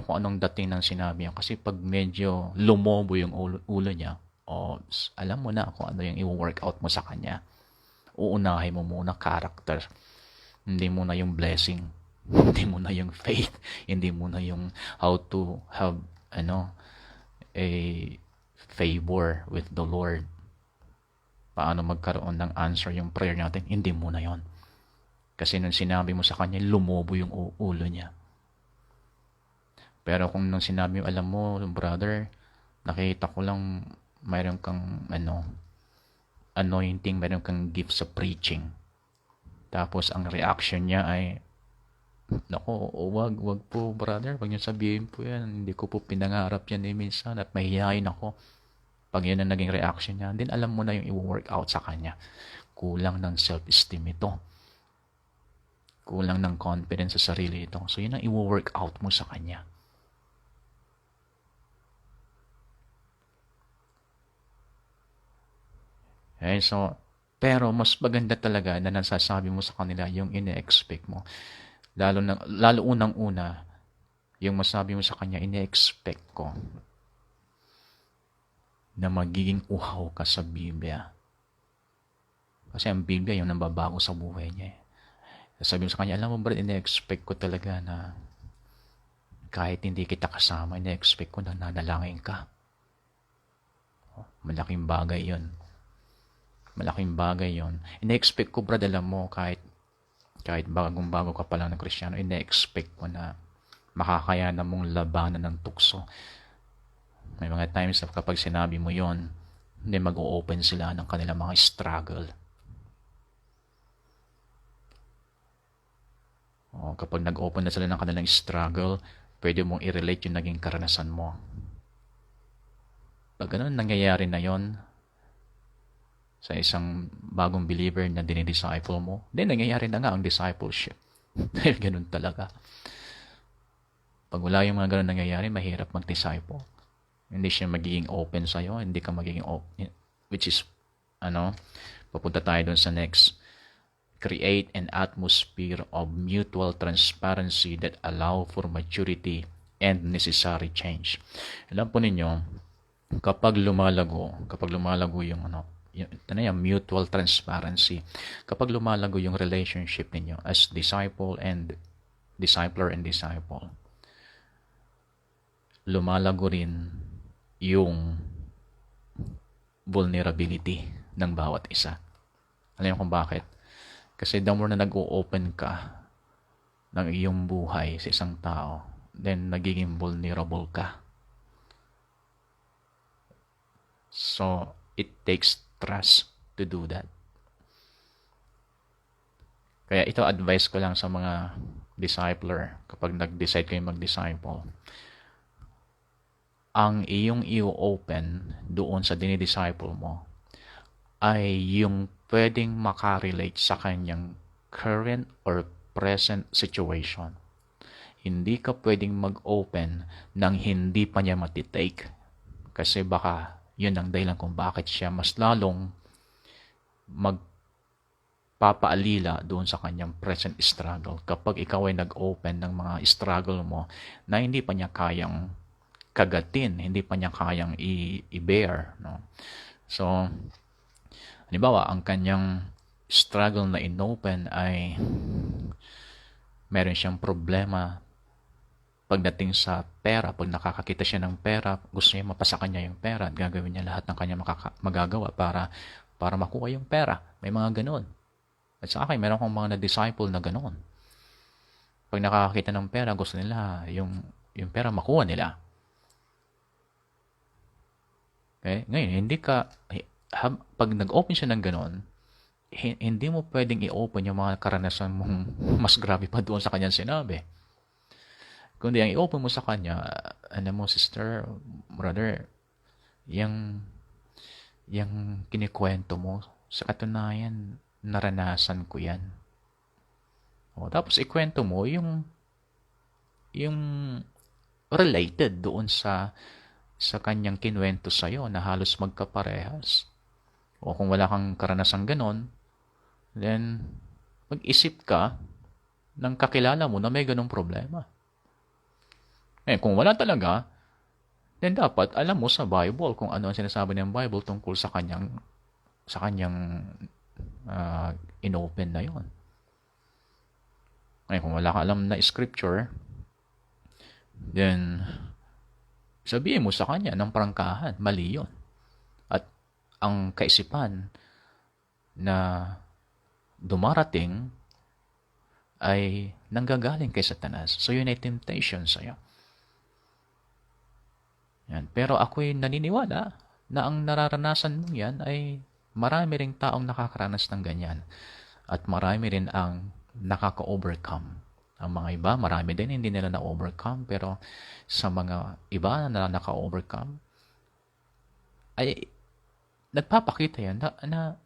kung anong dating ng sinabi niya. Kasi pag medyo lumobo yung ulo niya, alam mo na kung ano yung i-workout mo sa kanya. Uunahin mo muna character. Hindi muna yung blessing. Hindi muna yung faith. Hindi muna yung how to have a favor with the Lord. Paano magkaroon ng answer yung prayer natin. Hindi muna yon. Kasi nung sinabi mo sa kanya, lumobo yung ulo niya. Pero kung nung sinabi mo, alam mo, brother, nakita ko lang mayroon kang anointing, mayroon kang gift sa preaching. Tapos ang reaction niya ay, nako, wag po brother, wag niyo sabihin po yan. Hindi ko po pinangarap yan minsan at mahihayin ako. Pag yun ang naging reaction niya, then alam mo na yung i-work out sa kanya. Kulang ng self-esteem ito. Kulang ng confidence sa sarili ito. So yun ang i-work out mo sa kanya. Pero mas maganda talaga na nasasabi mo sa kanila yung ine-expect mo. Lalo unang-una, yung masabi mo sa kanya, ine-expect ko na magiging uhaw ka sa Biblia. Kasi ang Biblia yung nambabago sa buhay niya. Sabi mo sa kanya, alam mo ba, ine-expect ko talaga na Kahit hindi kita kasama, ina-expect ko na nanalangin ka. Malaking bagay yon. Malaking bagay yon. Ina-expect ko, brad, alam mo, kahit bagong-bago ka pa lang ng Kristiyano, ina-expect ko na makakayanan mong labanan ng tukso. May mga times na kapag sinabi mo yon, hindi mag-o-open sila ng kanilang mga struggle. Kapag nag-open na sila ng kanilang struggle, pwede mong i-relate yung naging karanasan mo. Pag ganun, nangyayari na yon sa isang bagong believer na dinidisciple mo, then nangyayari na nga ang discipleship. Dahil ganun talaga. Pag wala yung mga ganun nangyayari, mahirap mag-disciple. Hindi siya magiging open sa'yo, hindi ka magiging open. Which is, papunta tayo dun sa next. Create an atmosphere of mutual transparency that allow for maturity and necessary change. Alam po ninyo, kapag lumalago yung mutual transparency, kapag lumalago yung relationship ninyo as discipler and disciple, lumalago rin yung vulnerability ng bawat isa. Alam niyo kung bakit? Kasi the more na nag-o-open ka ng iyong buhay sa isang tao, then nagiging vulnerable ka. So, it takes trust to do that. Kaya ito advice ko lang sa mga discipler kapag nag-decide kayo mag-disciple. Ang iyong i-open doon sa dinidisciple mo ay yung pwedeng makarelate sa kanyang current or present situation. Hindi ka pwedeng mag-open nang hindi pa niya matitake. Kasi baka yun ang dahilan kung bakit siya mas lalong magpapaalila doon sa kanyang present struggle. Kapag ikaw ay nag-open ng mga struggle mo na hindi pa niya kayang kagatin, hindi pa niya kayang i-bear. No? So, halimbawa, ang kanyang struggle na inopen ay meron siyang problema pagdating sa pera. Pag nakakakita siya ng pera, gusto niya mapasakan niya yung pera at gagawin niya lahat ng kanyang magagawa para makuha yung pera. May mga ganon. At sa akin, meron akong mga na-disciple na ganon. Pag nakakakita ng pera, gusto nila yung pera makuha nila. Okay? Ngayon, pag nag-open siya ng ganon, hindi mo pwedeng i-open yung mga karanasan mong mas grabe pa doon sa kanyang sinabi. Kundi ang i-open mo sa kanya, mo, sister, brother, yung kinikwento mo, sa katunayan, naranasan ko yan. Tapos ikwento mo yung related doon sa kanyang kinwento sa'yo na halos magkaparehas. O kung wala kang karanasang ganon, then mag-isip ka ng kakilala mo na may ganong problema. Kung wala talaga, then dapat alam mo sa Bible kung ano ang sinasabi ng Bible tungkol sa kanyang inopen na yon. Kung wala ka alam na scripture, then sabihin mo sa kanya ng prangkahan, mali yun. At ang kaisipan na dumarating ay nanggagaling kay Satanas. So yun ay temptation sa'yo. Yan. Pero ako'y naniniwala na ang nararanasan mo yan ay marami ring taong nakakaranas ng ganyan. At marami rin ang nakaka-overcome. Ang mga iba, marami din hindi nila na-overcome. Pero sa mga iba na naka-overcome, ay nagpapakita yan na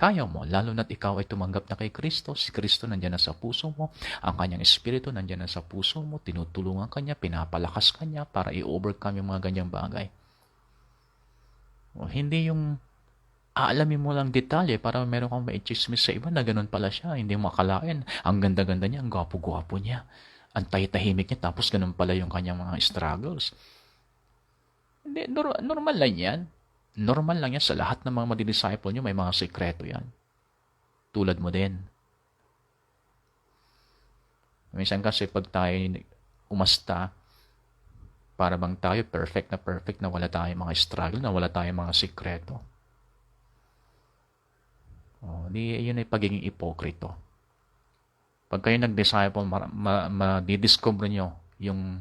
kaya mo, lalo na't ikaw ay tumanggap na kay Kristo. Si Kristo nandiyan na sa puso mo. Ang kanyang Espiritu nandiyan na sa puso mo. Tinutulungan ka niya, pinapalakas ka niya para i-overcome yung mga ganyang bagay. Hindi yung aalamin mo lang detalye para meron kang ma-chismis sa iba na ganun pala siya. Hindi mo akalain. Ang ganda-ganda niya, ang gwapo-gwapo niya. Ang tahimik niya, tapos ganun pala yung kanyang mga struggles. Hindi, normal lang yan. Normal lang yan sa lahat ng mga madidisciple nyo, may mga sekreto yan. Tulad mo din. Minsan kasi pag tayo umasta Para bang tayo perfect na wala tayong mga struggle, na wala tayong mga sikreto. Yun ay pagiging ipokrito. Pag kayo nag-disciple, madidiscover nyo yung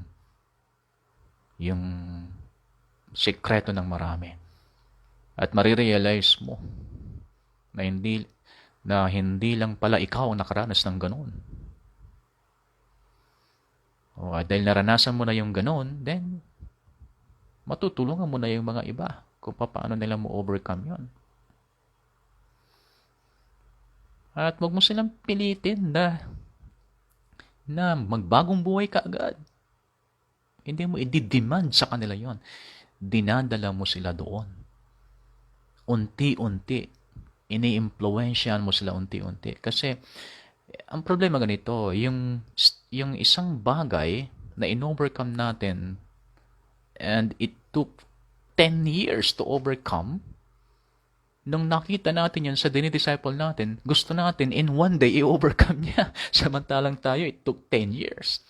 sikreto ng marami. At marirealize mo na hindi lang pala ikaw ang nakaranas ng ganun. At dahil naranasan mo na yung ganun, then matutulungan mo na yung mga iba kung paano nila mo overcome yon. At wag mo silang pilitin na magbagong buhay ka agad. Hindi mo i-demand sa kanila yon. Dinadala mo sila doon. Unti-unti. Ini-impluwensyahan mo sila unti-unti. Kasi ang problema ganito, yung isang bagay na in-overcome natin and it took 10 years to overcome, nung nakita natin yan sa dinidisciple natin, gusto natin in one day i-overcome niya. Samantalang tayo, it took 10 years.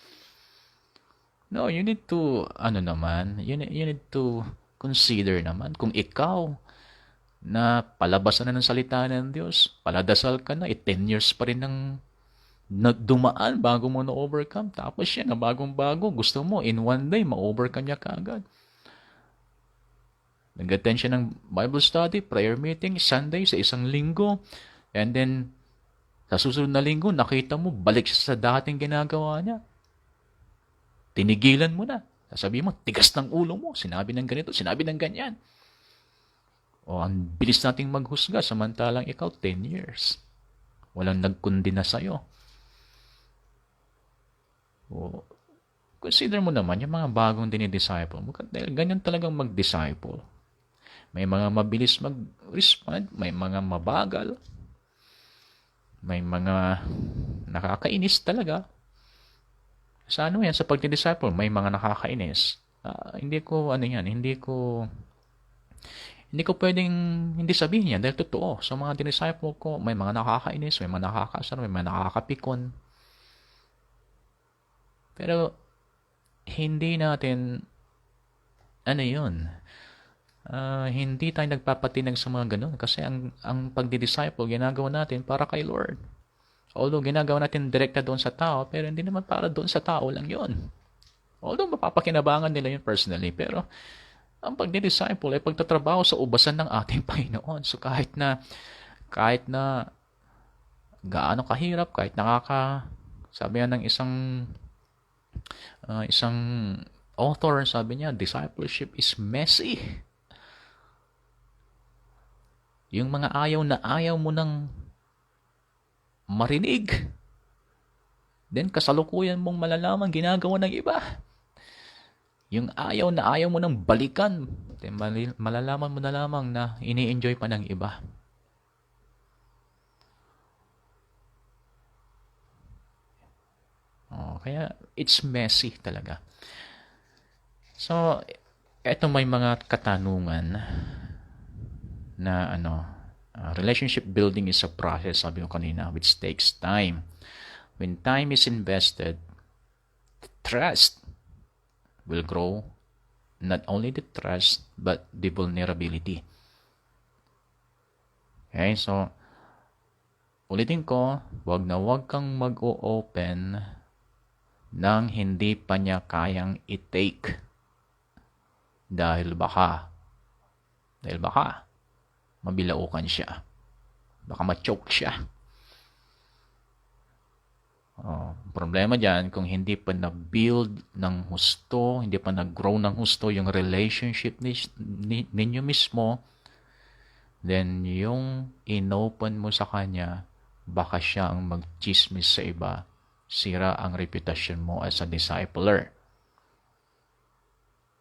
No, you need to, you need to consider naman kung ikaw na palabasan na ng salita ng Diyos, paladasal ka na, 10 years pa rin ng dumaan bago mo na-overcome. Tapos siya na bagong-bago, gusto mo in one day ma-overcome niya kaagad. Nag-attend siya ng Bible study, prayer meeting, Sunday sa isang linggo, and then sa susunod na linggo, nakita mo, balik siya sa dating ginagawa niya. Tinigilan mo na. Sasabihin mo, tigas ng ulo mo, sinabi ng ganito, sinabi ng ganyan. Ang bilis nating maghusga, samantalang ikaw 10 years. Walang nagkundina sa'yo. Consider mo naman yung mga bagong dinidisciple mo. Dahil ganyan talagang mag-disciple. May mga mabilis mag-respond, may mga mabagal, may mga nakakainis talaga. Sa yan, sa pagdidisciple, may mga nakakainis. Hindi ko pwedeng hindi sabihin yan dahil totoo. Sa mga dinisciple ko, may mga nakakainis, may mga nakakasar, may mga nakakapikon. Pero, hindi natin, hindi tayo nagpapatinag sa mga ganun. Kasi ang pagdidisciple, ginagawa natin para kay Lord. Although, ginagawa natin direkta doon sa tao, pero hindi naman para doon sa tao lang yon. Although, mapapakinabangan nila yun personally, pero, ang pagdidisciple ay pagtatrabaho sa ubasan ng ating Panginoon. So kahit na gaano kahirap, kahit sabi nga ng isang author, sabi niya, discipleship is messy. Yung mga ayaw mo nang marinig, then kasalukuyan mong malalaman ginagawa ng iba. Yung ayaw mo nang balikan, malalaman mo na lamang na ini-enjoy pa ng iba. Kaya it's messy talaga. So, eto may mga katanungan na relationship building is a process, sabi ko kanina, which takes time. When time is invested, trust will grow, not only the trust, but the vulnerability. Okay, so, ulitin ko, wag kang mag-o-open nang hindi pa niya kayang i-take. Dahil baka, mabilaukan siya. Baka ma-choke siya. Problema dyan, kung hindi pa na-build ng husto, hindi pa nag-grow ng husto yung relationship ninyo mismo, then yung inopen mo sa kanya, baka siya ang mag-chismis sa iba, sira ang reputasyon mo as a discipler.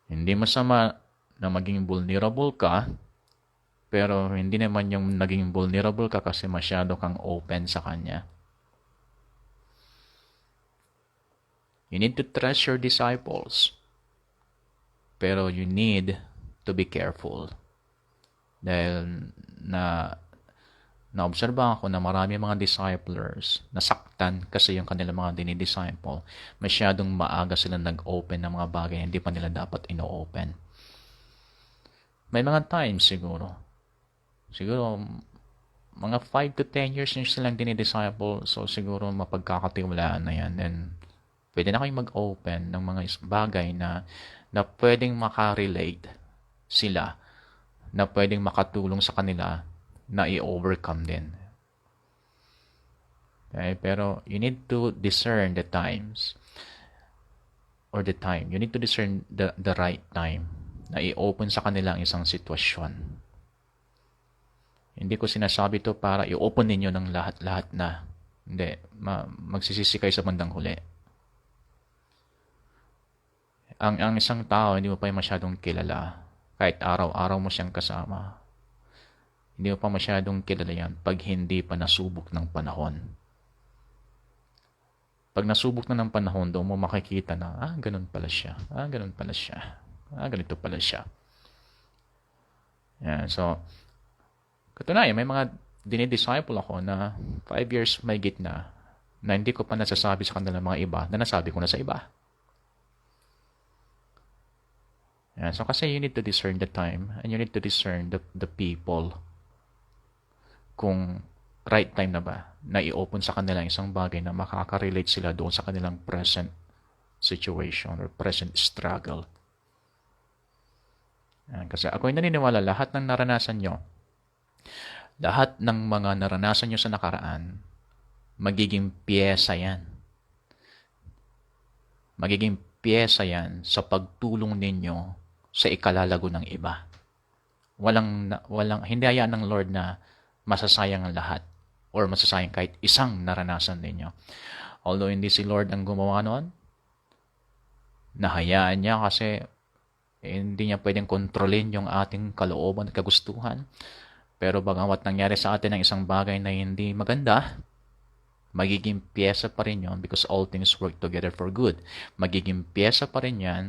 Hindi masama na maging vulnerable ka, pero hindi naman yung naging vulnerable ka kasi masyado kang open sa kanya. You need to trust your disciples. Pero you need to be careful. Dahil Naobserbahan ko na marami mga disciplers nasaktan kasi yung kanilang mga dinidisciple, masyadong maaga sila nag-open ng mga bagay hindi pa nila dapat ino-open. May mga times siguro mga 5 to 10 years nyo silang dinidisciple, so siguro mapagkakatiwalaan na yan. Then, pwede na kayong mag-open ng mga bagay na pwedeng makarelate sila, na pwedeng makatulong sa kanila na i-overcome din. Okay? Pero you need to discern the times or the time. You need to discern the right time na i-open sa kanila ang isang sitwasyon. Hindi ko sinasabi to para i-open ninyo ng lahat-lahat na. Hindi. Magsisisi kayo sa bandang huli. Ang isang tao, hindi mo pa masyadong kilala. Kahit araw-araw mo siyang kasama. Hindi mo pa masyadong kilala yan pag hindi pa nasubok ng panahon. Pag nasubok na ng panahon, doon mo makikita na, ganun pala siya. Ganun pala siya. Ganito pala siya. Yan, so, katunayan, may mga dinidisciple ako na 5 years may gitna na hindi ko pa nasasabi sa kanila mga iba na nasabi ko na sa iba. Yan, so, kasi you need to discern the time and you need to discern the people kung right time na ba na i-open sa kanila isang bagay na makaka-relate sila doon sa kanilang present situation or present struggle. Kasi ako'y naniniwala lahat ng naranasan nyo, lahat ng mga naranasan nyo sa nakaraan, magiging piyesa yan. Magiging piyesa yan sa pagtulong ninyo sa ikalalago ng iba. Hindi hayaan ng Lord na masasayang ang lahat or masasayang kahit isang naranasan ninyo. Although hindi si Lord ang gumawa noon, nahayaan niya kasi hindi niya pwedeng kontrolin yung ating kalooban at kagustuhan. Pero bagamat nangyari sa atin ang isang bagay na hindi maganda, magiging piyesa pa rin yun because all things work together for good. Magiging piyesa pa rin yan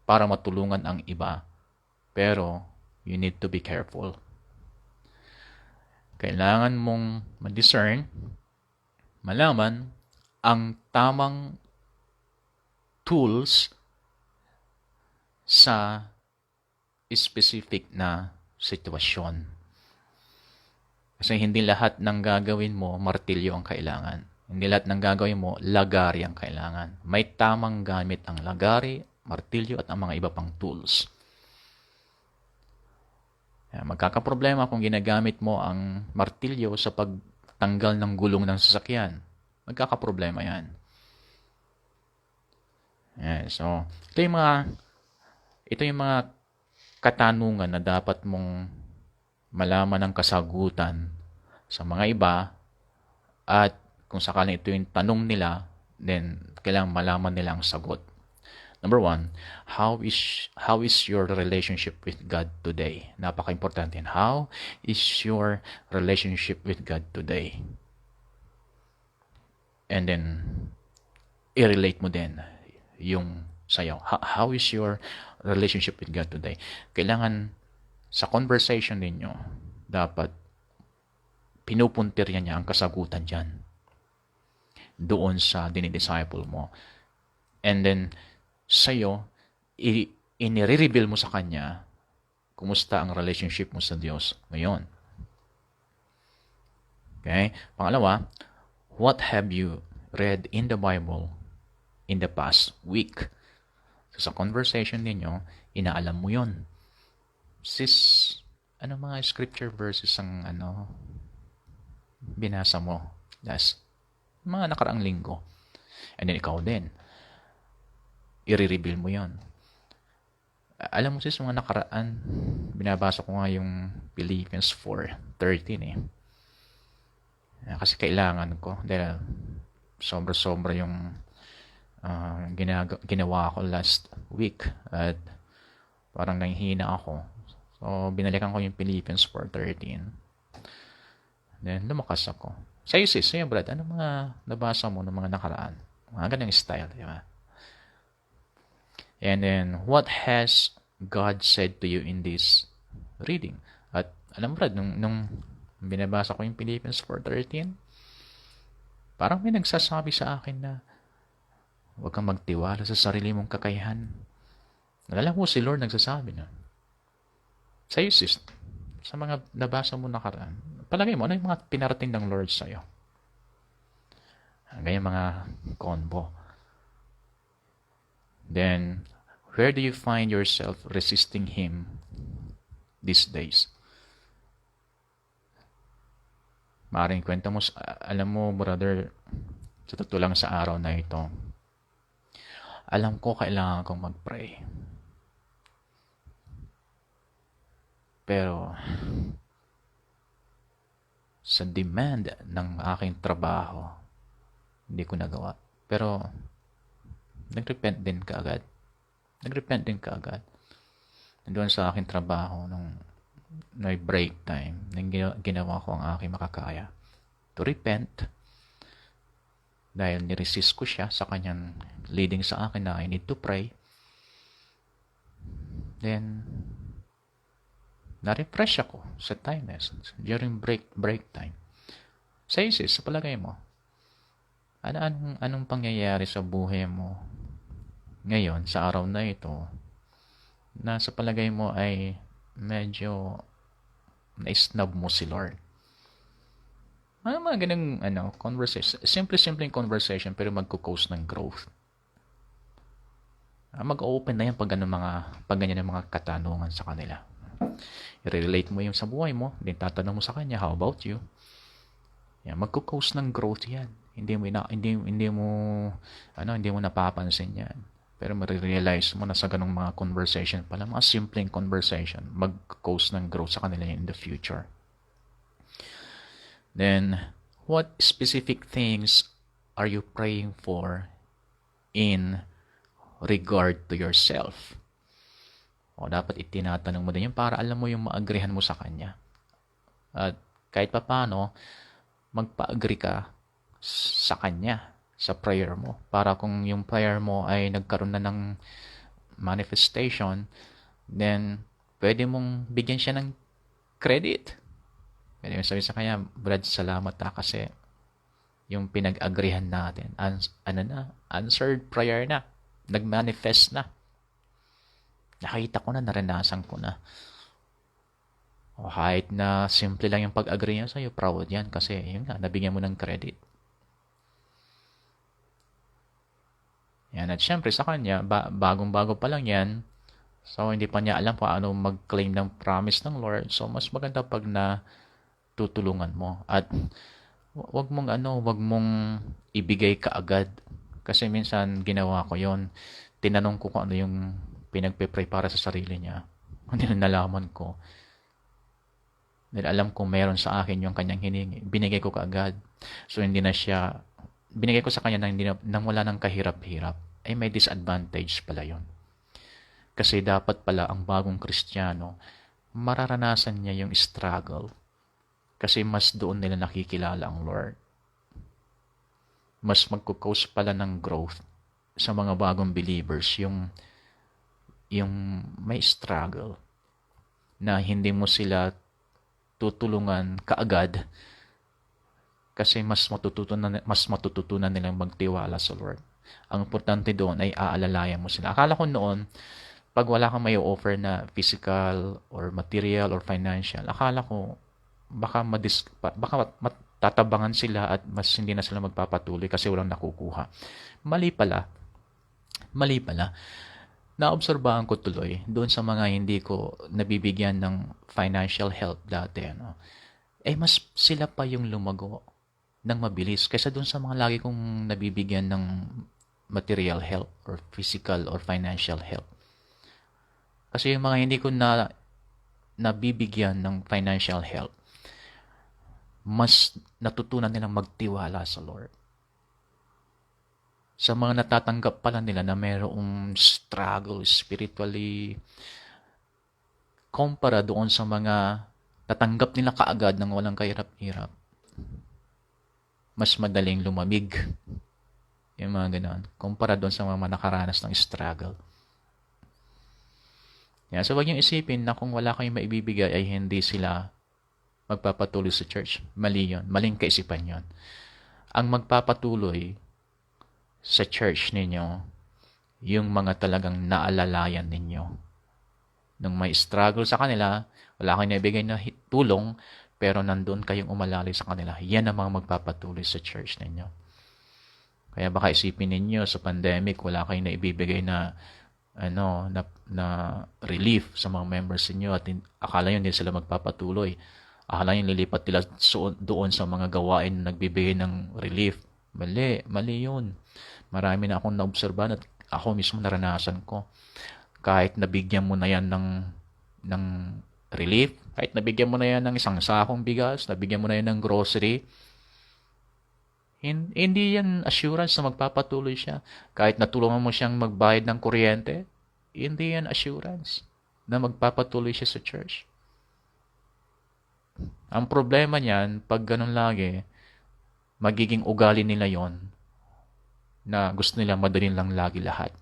para matulungan ang iba. Pero you need to be careful. Kailangan mong ma-discern, malaman ang tamang tools sa specific na sitwasyon. Kasi hindi lahat ng gagawin mo, martilyo ang kailangan. Hindi lahat ng gagawin mo, lagari ang kailangan. May tamang gamit ang lagari, martilyo at ang mga iba pang tools. Magkakaproblema kung ginagamit mo ang martilyo sa pagtanggal ng gulong ng sasakyan. Magkakaproblema yan. So, ito yung mga katanungan na dapat mong malaman ng kasagutan sa mga iba at kung sakaling ito yung tanong nila, then kailangan malaman nila ang sagot. Number 1, how is your relationship with God today? Napaka-importante. How is your relationship with God today? And then, i-relate mo din yung sayo. How is your relationship with God today? Kailangan sa conversation ninyo, dapat pinupuntirya niya ang kasagutan dyan doon sa dinidisciple mo. And then, sa'yo, inire-reveal mo sa kanya kumusta ang relationship mo sa Diyos ngayon. Okay? Pangalawa, what have you read in the Bible in the past week? So, sa conversation ninyo, inaalam mo yon. Ano mga scripture verses ang binasa mo last mga nakaraang linggo? And then ikaw din, i-reveal mo yon. Alam mo sis, mga nakaraan, binabasa ko nga yung Philippians 4:13 kasi kailangan ko dahil sobra-sobra yung ginawa ko last week at parang nanghihina ako. So, binalikan ko yung Philippians 4:13. Then, lumakas ako. Sa'yo sis, sa'yo Brad, ano mga nabasa mo ng mga nakaraan? Mga ganang style, di ba? And then, what has God said to you in this reading? At alam Brad, nung binabasa ko yung Philippians 4:13, parang may nagsasabi sa akin na huwag kang magtiwala sa sarili mong kakayahan. Alam mo, si Lord nagsasabi na. Sa'yo, sis, sa mga nabasa mo nakaraan, palagay mo, ano yung mga pinarating ng Lord sa'yo? Ganyan mga combo. Then, where do you find yourself resisting Him these days? Maaaring kwento mo, alam mo, brother, sa totoo lang sa araw na ito, alam ko kailangan kong mag-pray. Pero, sa demand ng aking trabaho, hindi ko nagawa. Pero, nag-repent din kaagad. Doon sa aking trabaho, nung may break time, nang ginawa ko ang aking makakaya to repent, dahil niresist ko siya sa kanyang leading sa akin na I need to pray. Then, na-refresh ako sa timeless during break time. Sa isis, sa palagay mo, anong pangyayari sa buhay mo ngayon, sa araw na ito, na sa palagay mo ay medyo na-snub mo si Lord? Ano mga ganang conversation? Simple-simple conversation pero magko-cause ng growth. Mag-open na yan pag ganyan ng mga katanungan sa kanila. I-relate mo yung sa buhay mo, then tatanong mo sa kanya, how about you? Yan, magko-cause ng growth yan. Hindi mo napapansin yan. Pero ma-realize mo na sa ganung mga conversation pala, mga simpleng conversation, mag-cause ng growth sa kanila in the future. Then, what specific things are you praying for in regard to yourself? O dapat itinatanong mo din yun para alam mo yung maagrihan mo sa kanya. At kahit paano, magpa-agree ka sa kanya, sa prayer mo. Para kung yung prayer mo ay nagkaroon na ng manifestation, then pwede mong bigyan siya ng credit. Pwede mong sabihin sa kanya, Brad, salamat kasi yung pinag-agreehan natin, answered prayer na, nag-manifest na. Nakita ko na, naranasan ko na. O kahit na simple lang yung pag-agree niya sa'yo, proud yan kasi yun nga, nabigyan mo ng credit. Yan, at syempre sa kanya, bagong-bago pa lang yan, so hindi pa niya alam kung ano mag-claim ng promise ng Lord. So mas maganda pag tutulungan mo. At wag mong ibigay kaagad. Kasi minsan ginawa ko yon. Tinanong ko kung ano yung pinagpe-pray para sa sarili niya. Hindi na nalaman ko. Dahil alam ko meron sa akin yung kanyang hiningi. Binigay ko kaagad. So hindi na siya, binigay ko sa kanya nang wala ng kahirap-hirap. Ay may disadvantage pala yon. Kasi dapat pala ang bagong Kristiyano, mararanasan niya yung struggle. Kasi mas doon nila nakikilala ang Lord. Mas magkukause pala ng growth sa mga bagong believers yung may struggle na hindi mo sila tutulungan kaagad kasi mas matututunan nilang magtiwala sa Lord. Ang importante doon ay aalalayan mo sila. Akala ko noon, pag wala kang may offer na physical or material or financial, akala ko baka matatabangan sila at mas hindi na sila magpapatuloy kasi walang nakukuha. Mali pala. Naobserbahan ko tuloy doon sa mga hindi ko nabibigyan ng financial help dati. Mas sila pa yung lumago ng mabilis kaysa doon sa mga lagi kong nabibigyan ng material help or physical or financial help. Kasi yung mga hindi ko nabibigyan ng financial help, mas natutunan nilang magtiwala sa Lord. Sa mga natatanggap pala nila na mayroong struggle spiritually, kumpara doon sa mga natanggap nila kaagad ng walang kahirap-hirap, mas madaling lumamig. Yung mga ganoon. Kumpara doon sa mga nakaranas ng struggle. So, wag niyong isipin na kung wala kayong maibibigay ay hindi sila magpapatuloy sa church. Mali yun. Maling kaisipan yun. Ang magpapatuloy sa church ninyo, yung mga talagang naalalayan ninyo. Nung may struggle sa kanila, wala kayong naibigay na tulong, pero nandun kayong umalalay sa kanila. Yan ang mga magpapatuloy sa church ninyo. Kaya baka isipin ninyo sa pandemic, wala kayong naibibigay na na relief sa mga members niyo at akala nyo hindi sila magpapatuloy. Akala nyo lilipat nila doon sa mga gawain na nagbibigay ng relief. Mali yun. Marami na akong naobserbahan at ako mismo naranasan ko. Kahit nabigyan mo na yan ng relief, kahit nabigyan mo na yan ng isang sakong bigas, nabigyan mo na yan ng grocery, hindi yan assurance na magpapatuloy siya. Kahit natulungan mo siyang magbayad ng kuryente, hindi yan assurance na magpapatuloy siya sa church. Ang problema niyan, pag ganun lagi, magiging ugali nila yon na gusto nila madalin lang lagi lahat.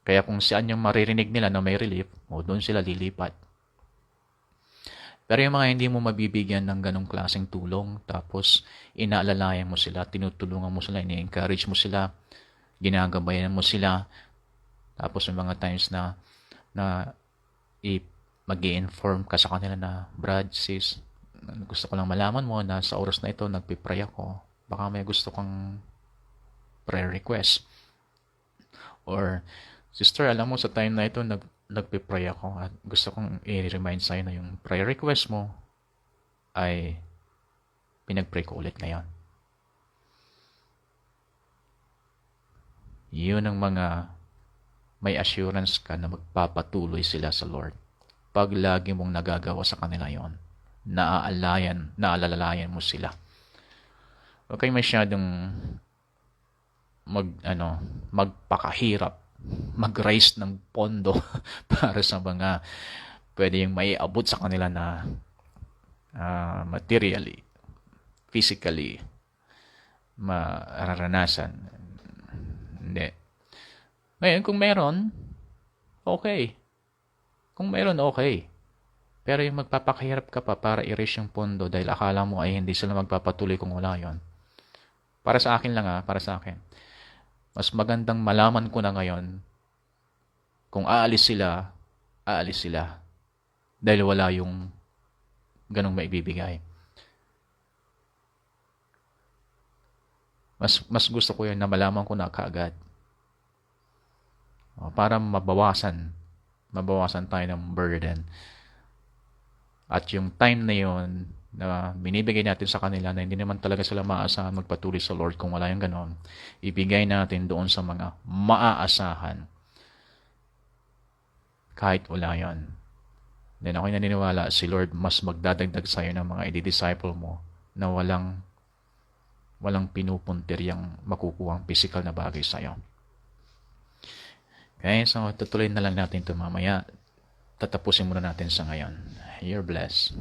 Kaya kung saan yung maririnig nila na may relief, doon sila lilipat. Pero yung mga hindi mo mabibigyan ng ganong klaseng tulong, tapos inaalalayan mo sila, tinutulungan mo sila, ini-encourage mo sila, ginagabayan mo sila, tapos may mga times na mag-i-inform ka sa kanila na, Brad, sis, gusto ko lang malaman mo na sa oras na ito, nagpipray ako. Baka may gusto kang prayer request. Or, sister, alam mo, sa time na ito, nagpipray ako at gusto kong i-remind sa'yo na yung prayer request mo ay pinag-pray ko ulit ngayon. Yun ang mga may assurance ka na magpapatuloy sila sa Lord. Pag lagi mong nagagawa sa kanila yon, naalalayan mo sila. Huwag kayo masyadong magpakahirap, mag-raise ng pondo para sa mga pwede yung maiabot sa kanila na materially, physically, mararanasan. Hindi. Ngayon, kung meron, okay. Kung meron, okay. Pero yung magpapakahirap ka pa para i-raise yung pondo dahil akala mo ay hindi sila magpapatuloy kung wala yon. Para sa akin lang para sa akin. Mas magandang malaman ko na ngayon kung aalis sila. Dahil wala yung ganong maibibigay. Mas gusto ko yun na malaman ko na kaagad. Para mabawasan tayo ng burden. At yung time na yun na binibigay natin sa kanila na hindi naman talaga sila maaasahan magpatuloy sa Lord kung wala yung ganon, ibigay natin doon sa mga maaasahan kahit wala yun. Then ako'y naniniwala si Lord mas magdadagdag sa'yo ng mga i-disciple mo na walang pinupuntir yung makukuhang physical na bagay sa'yo. Okay, so tutuloy na lang natin ito mamaya. Tatapusin muna natin sa ngayon. You're blessed.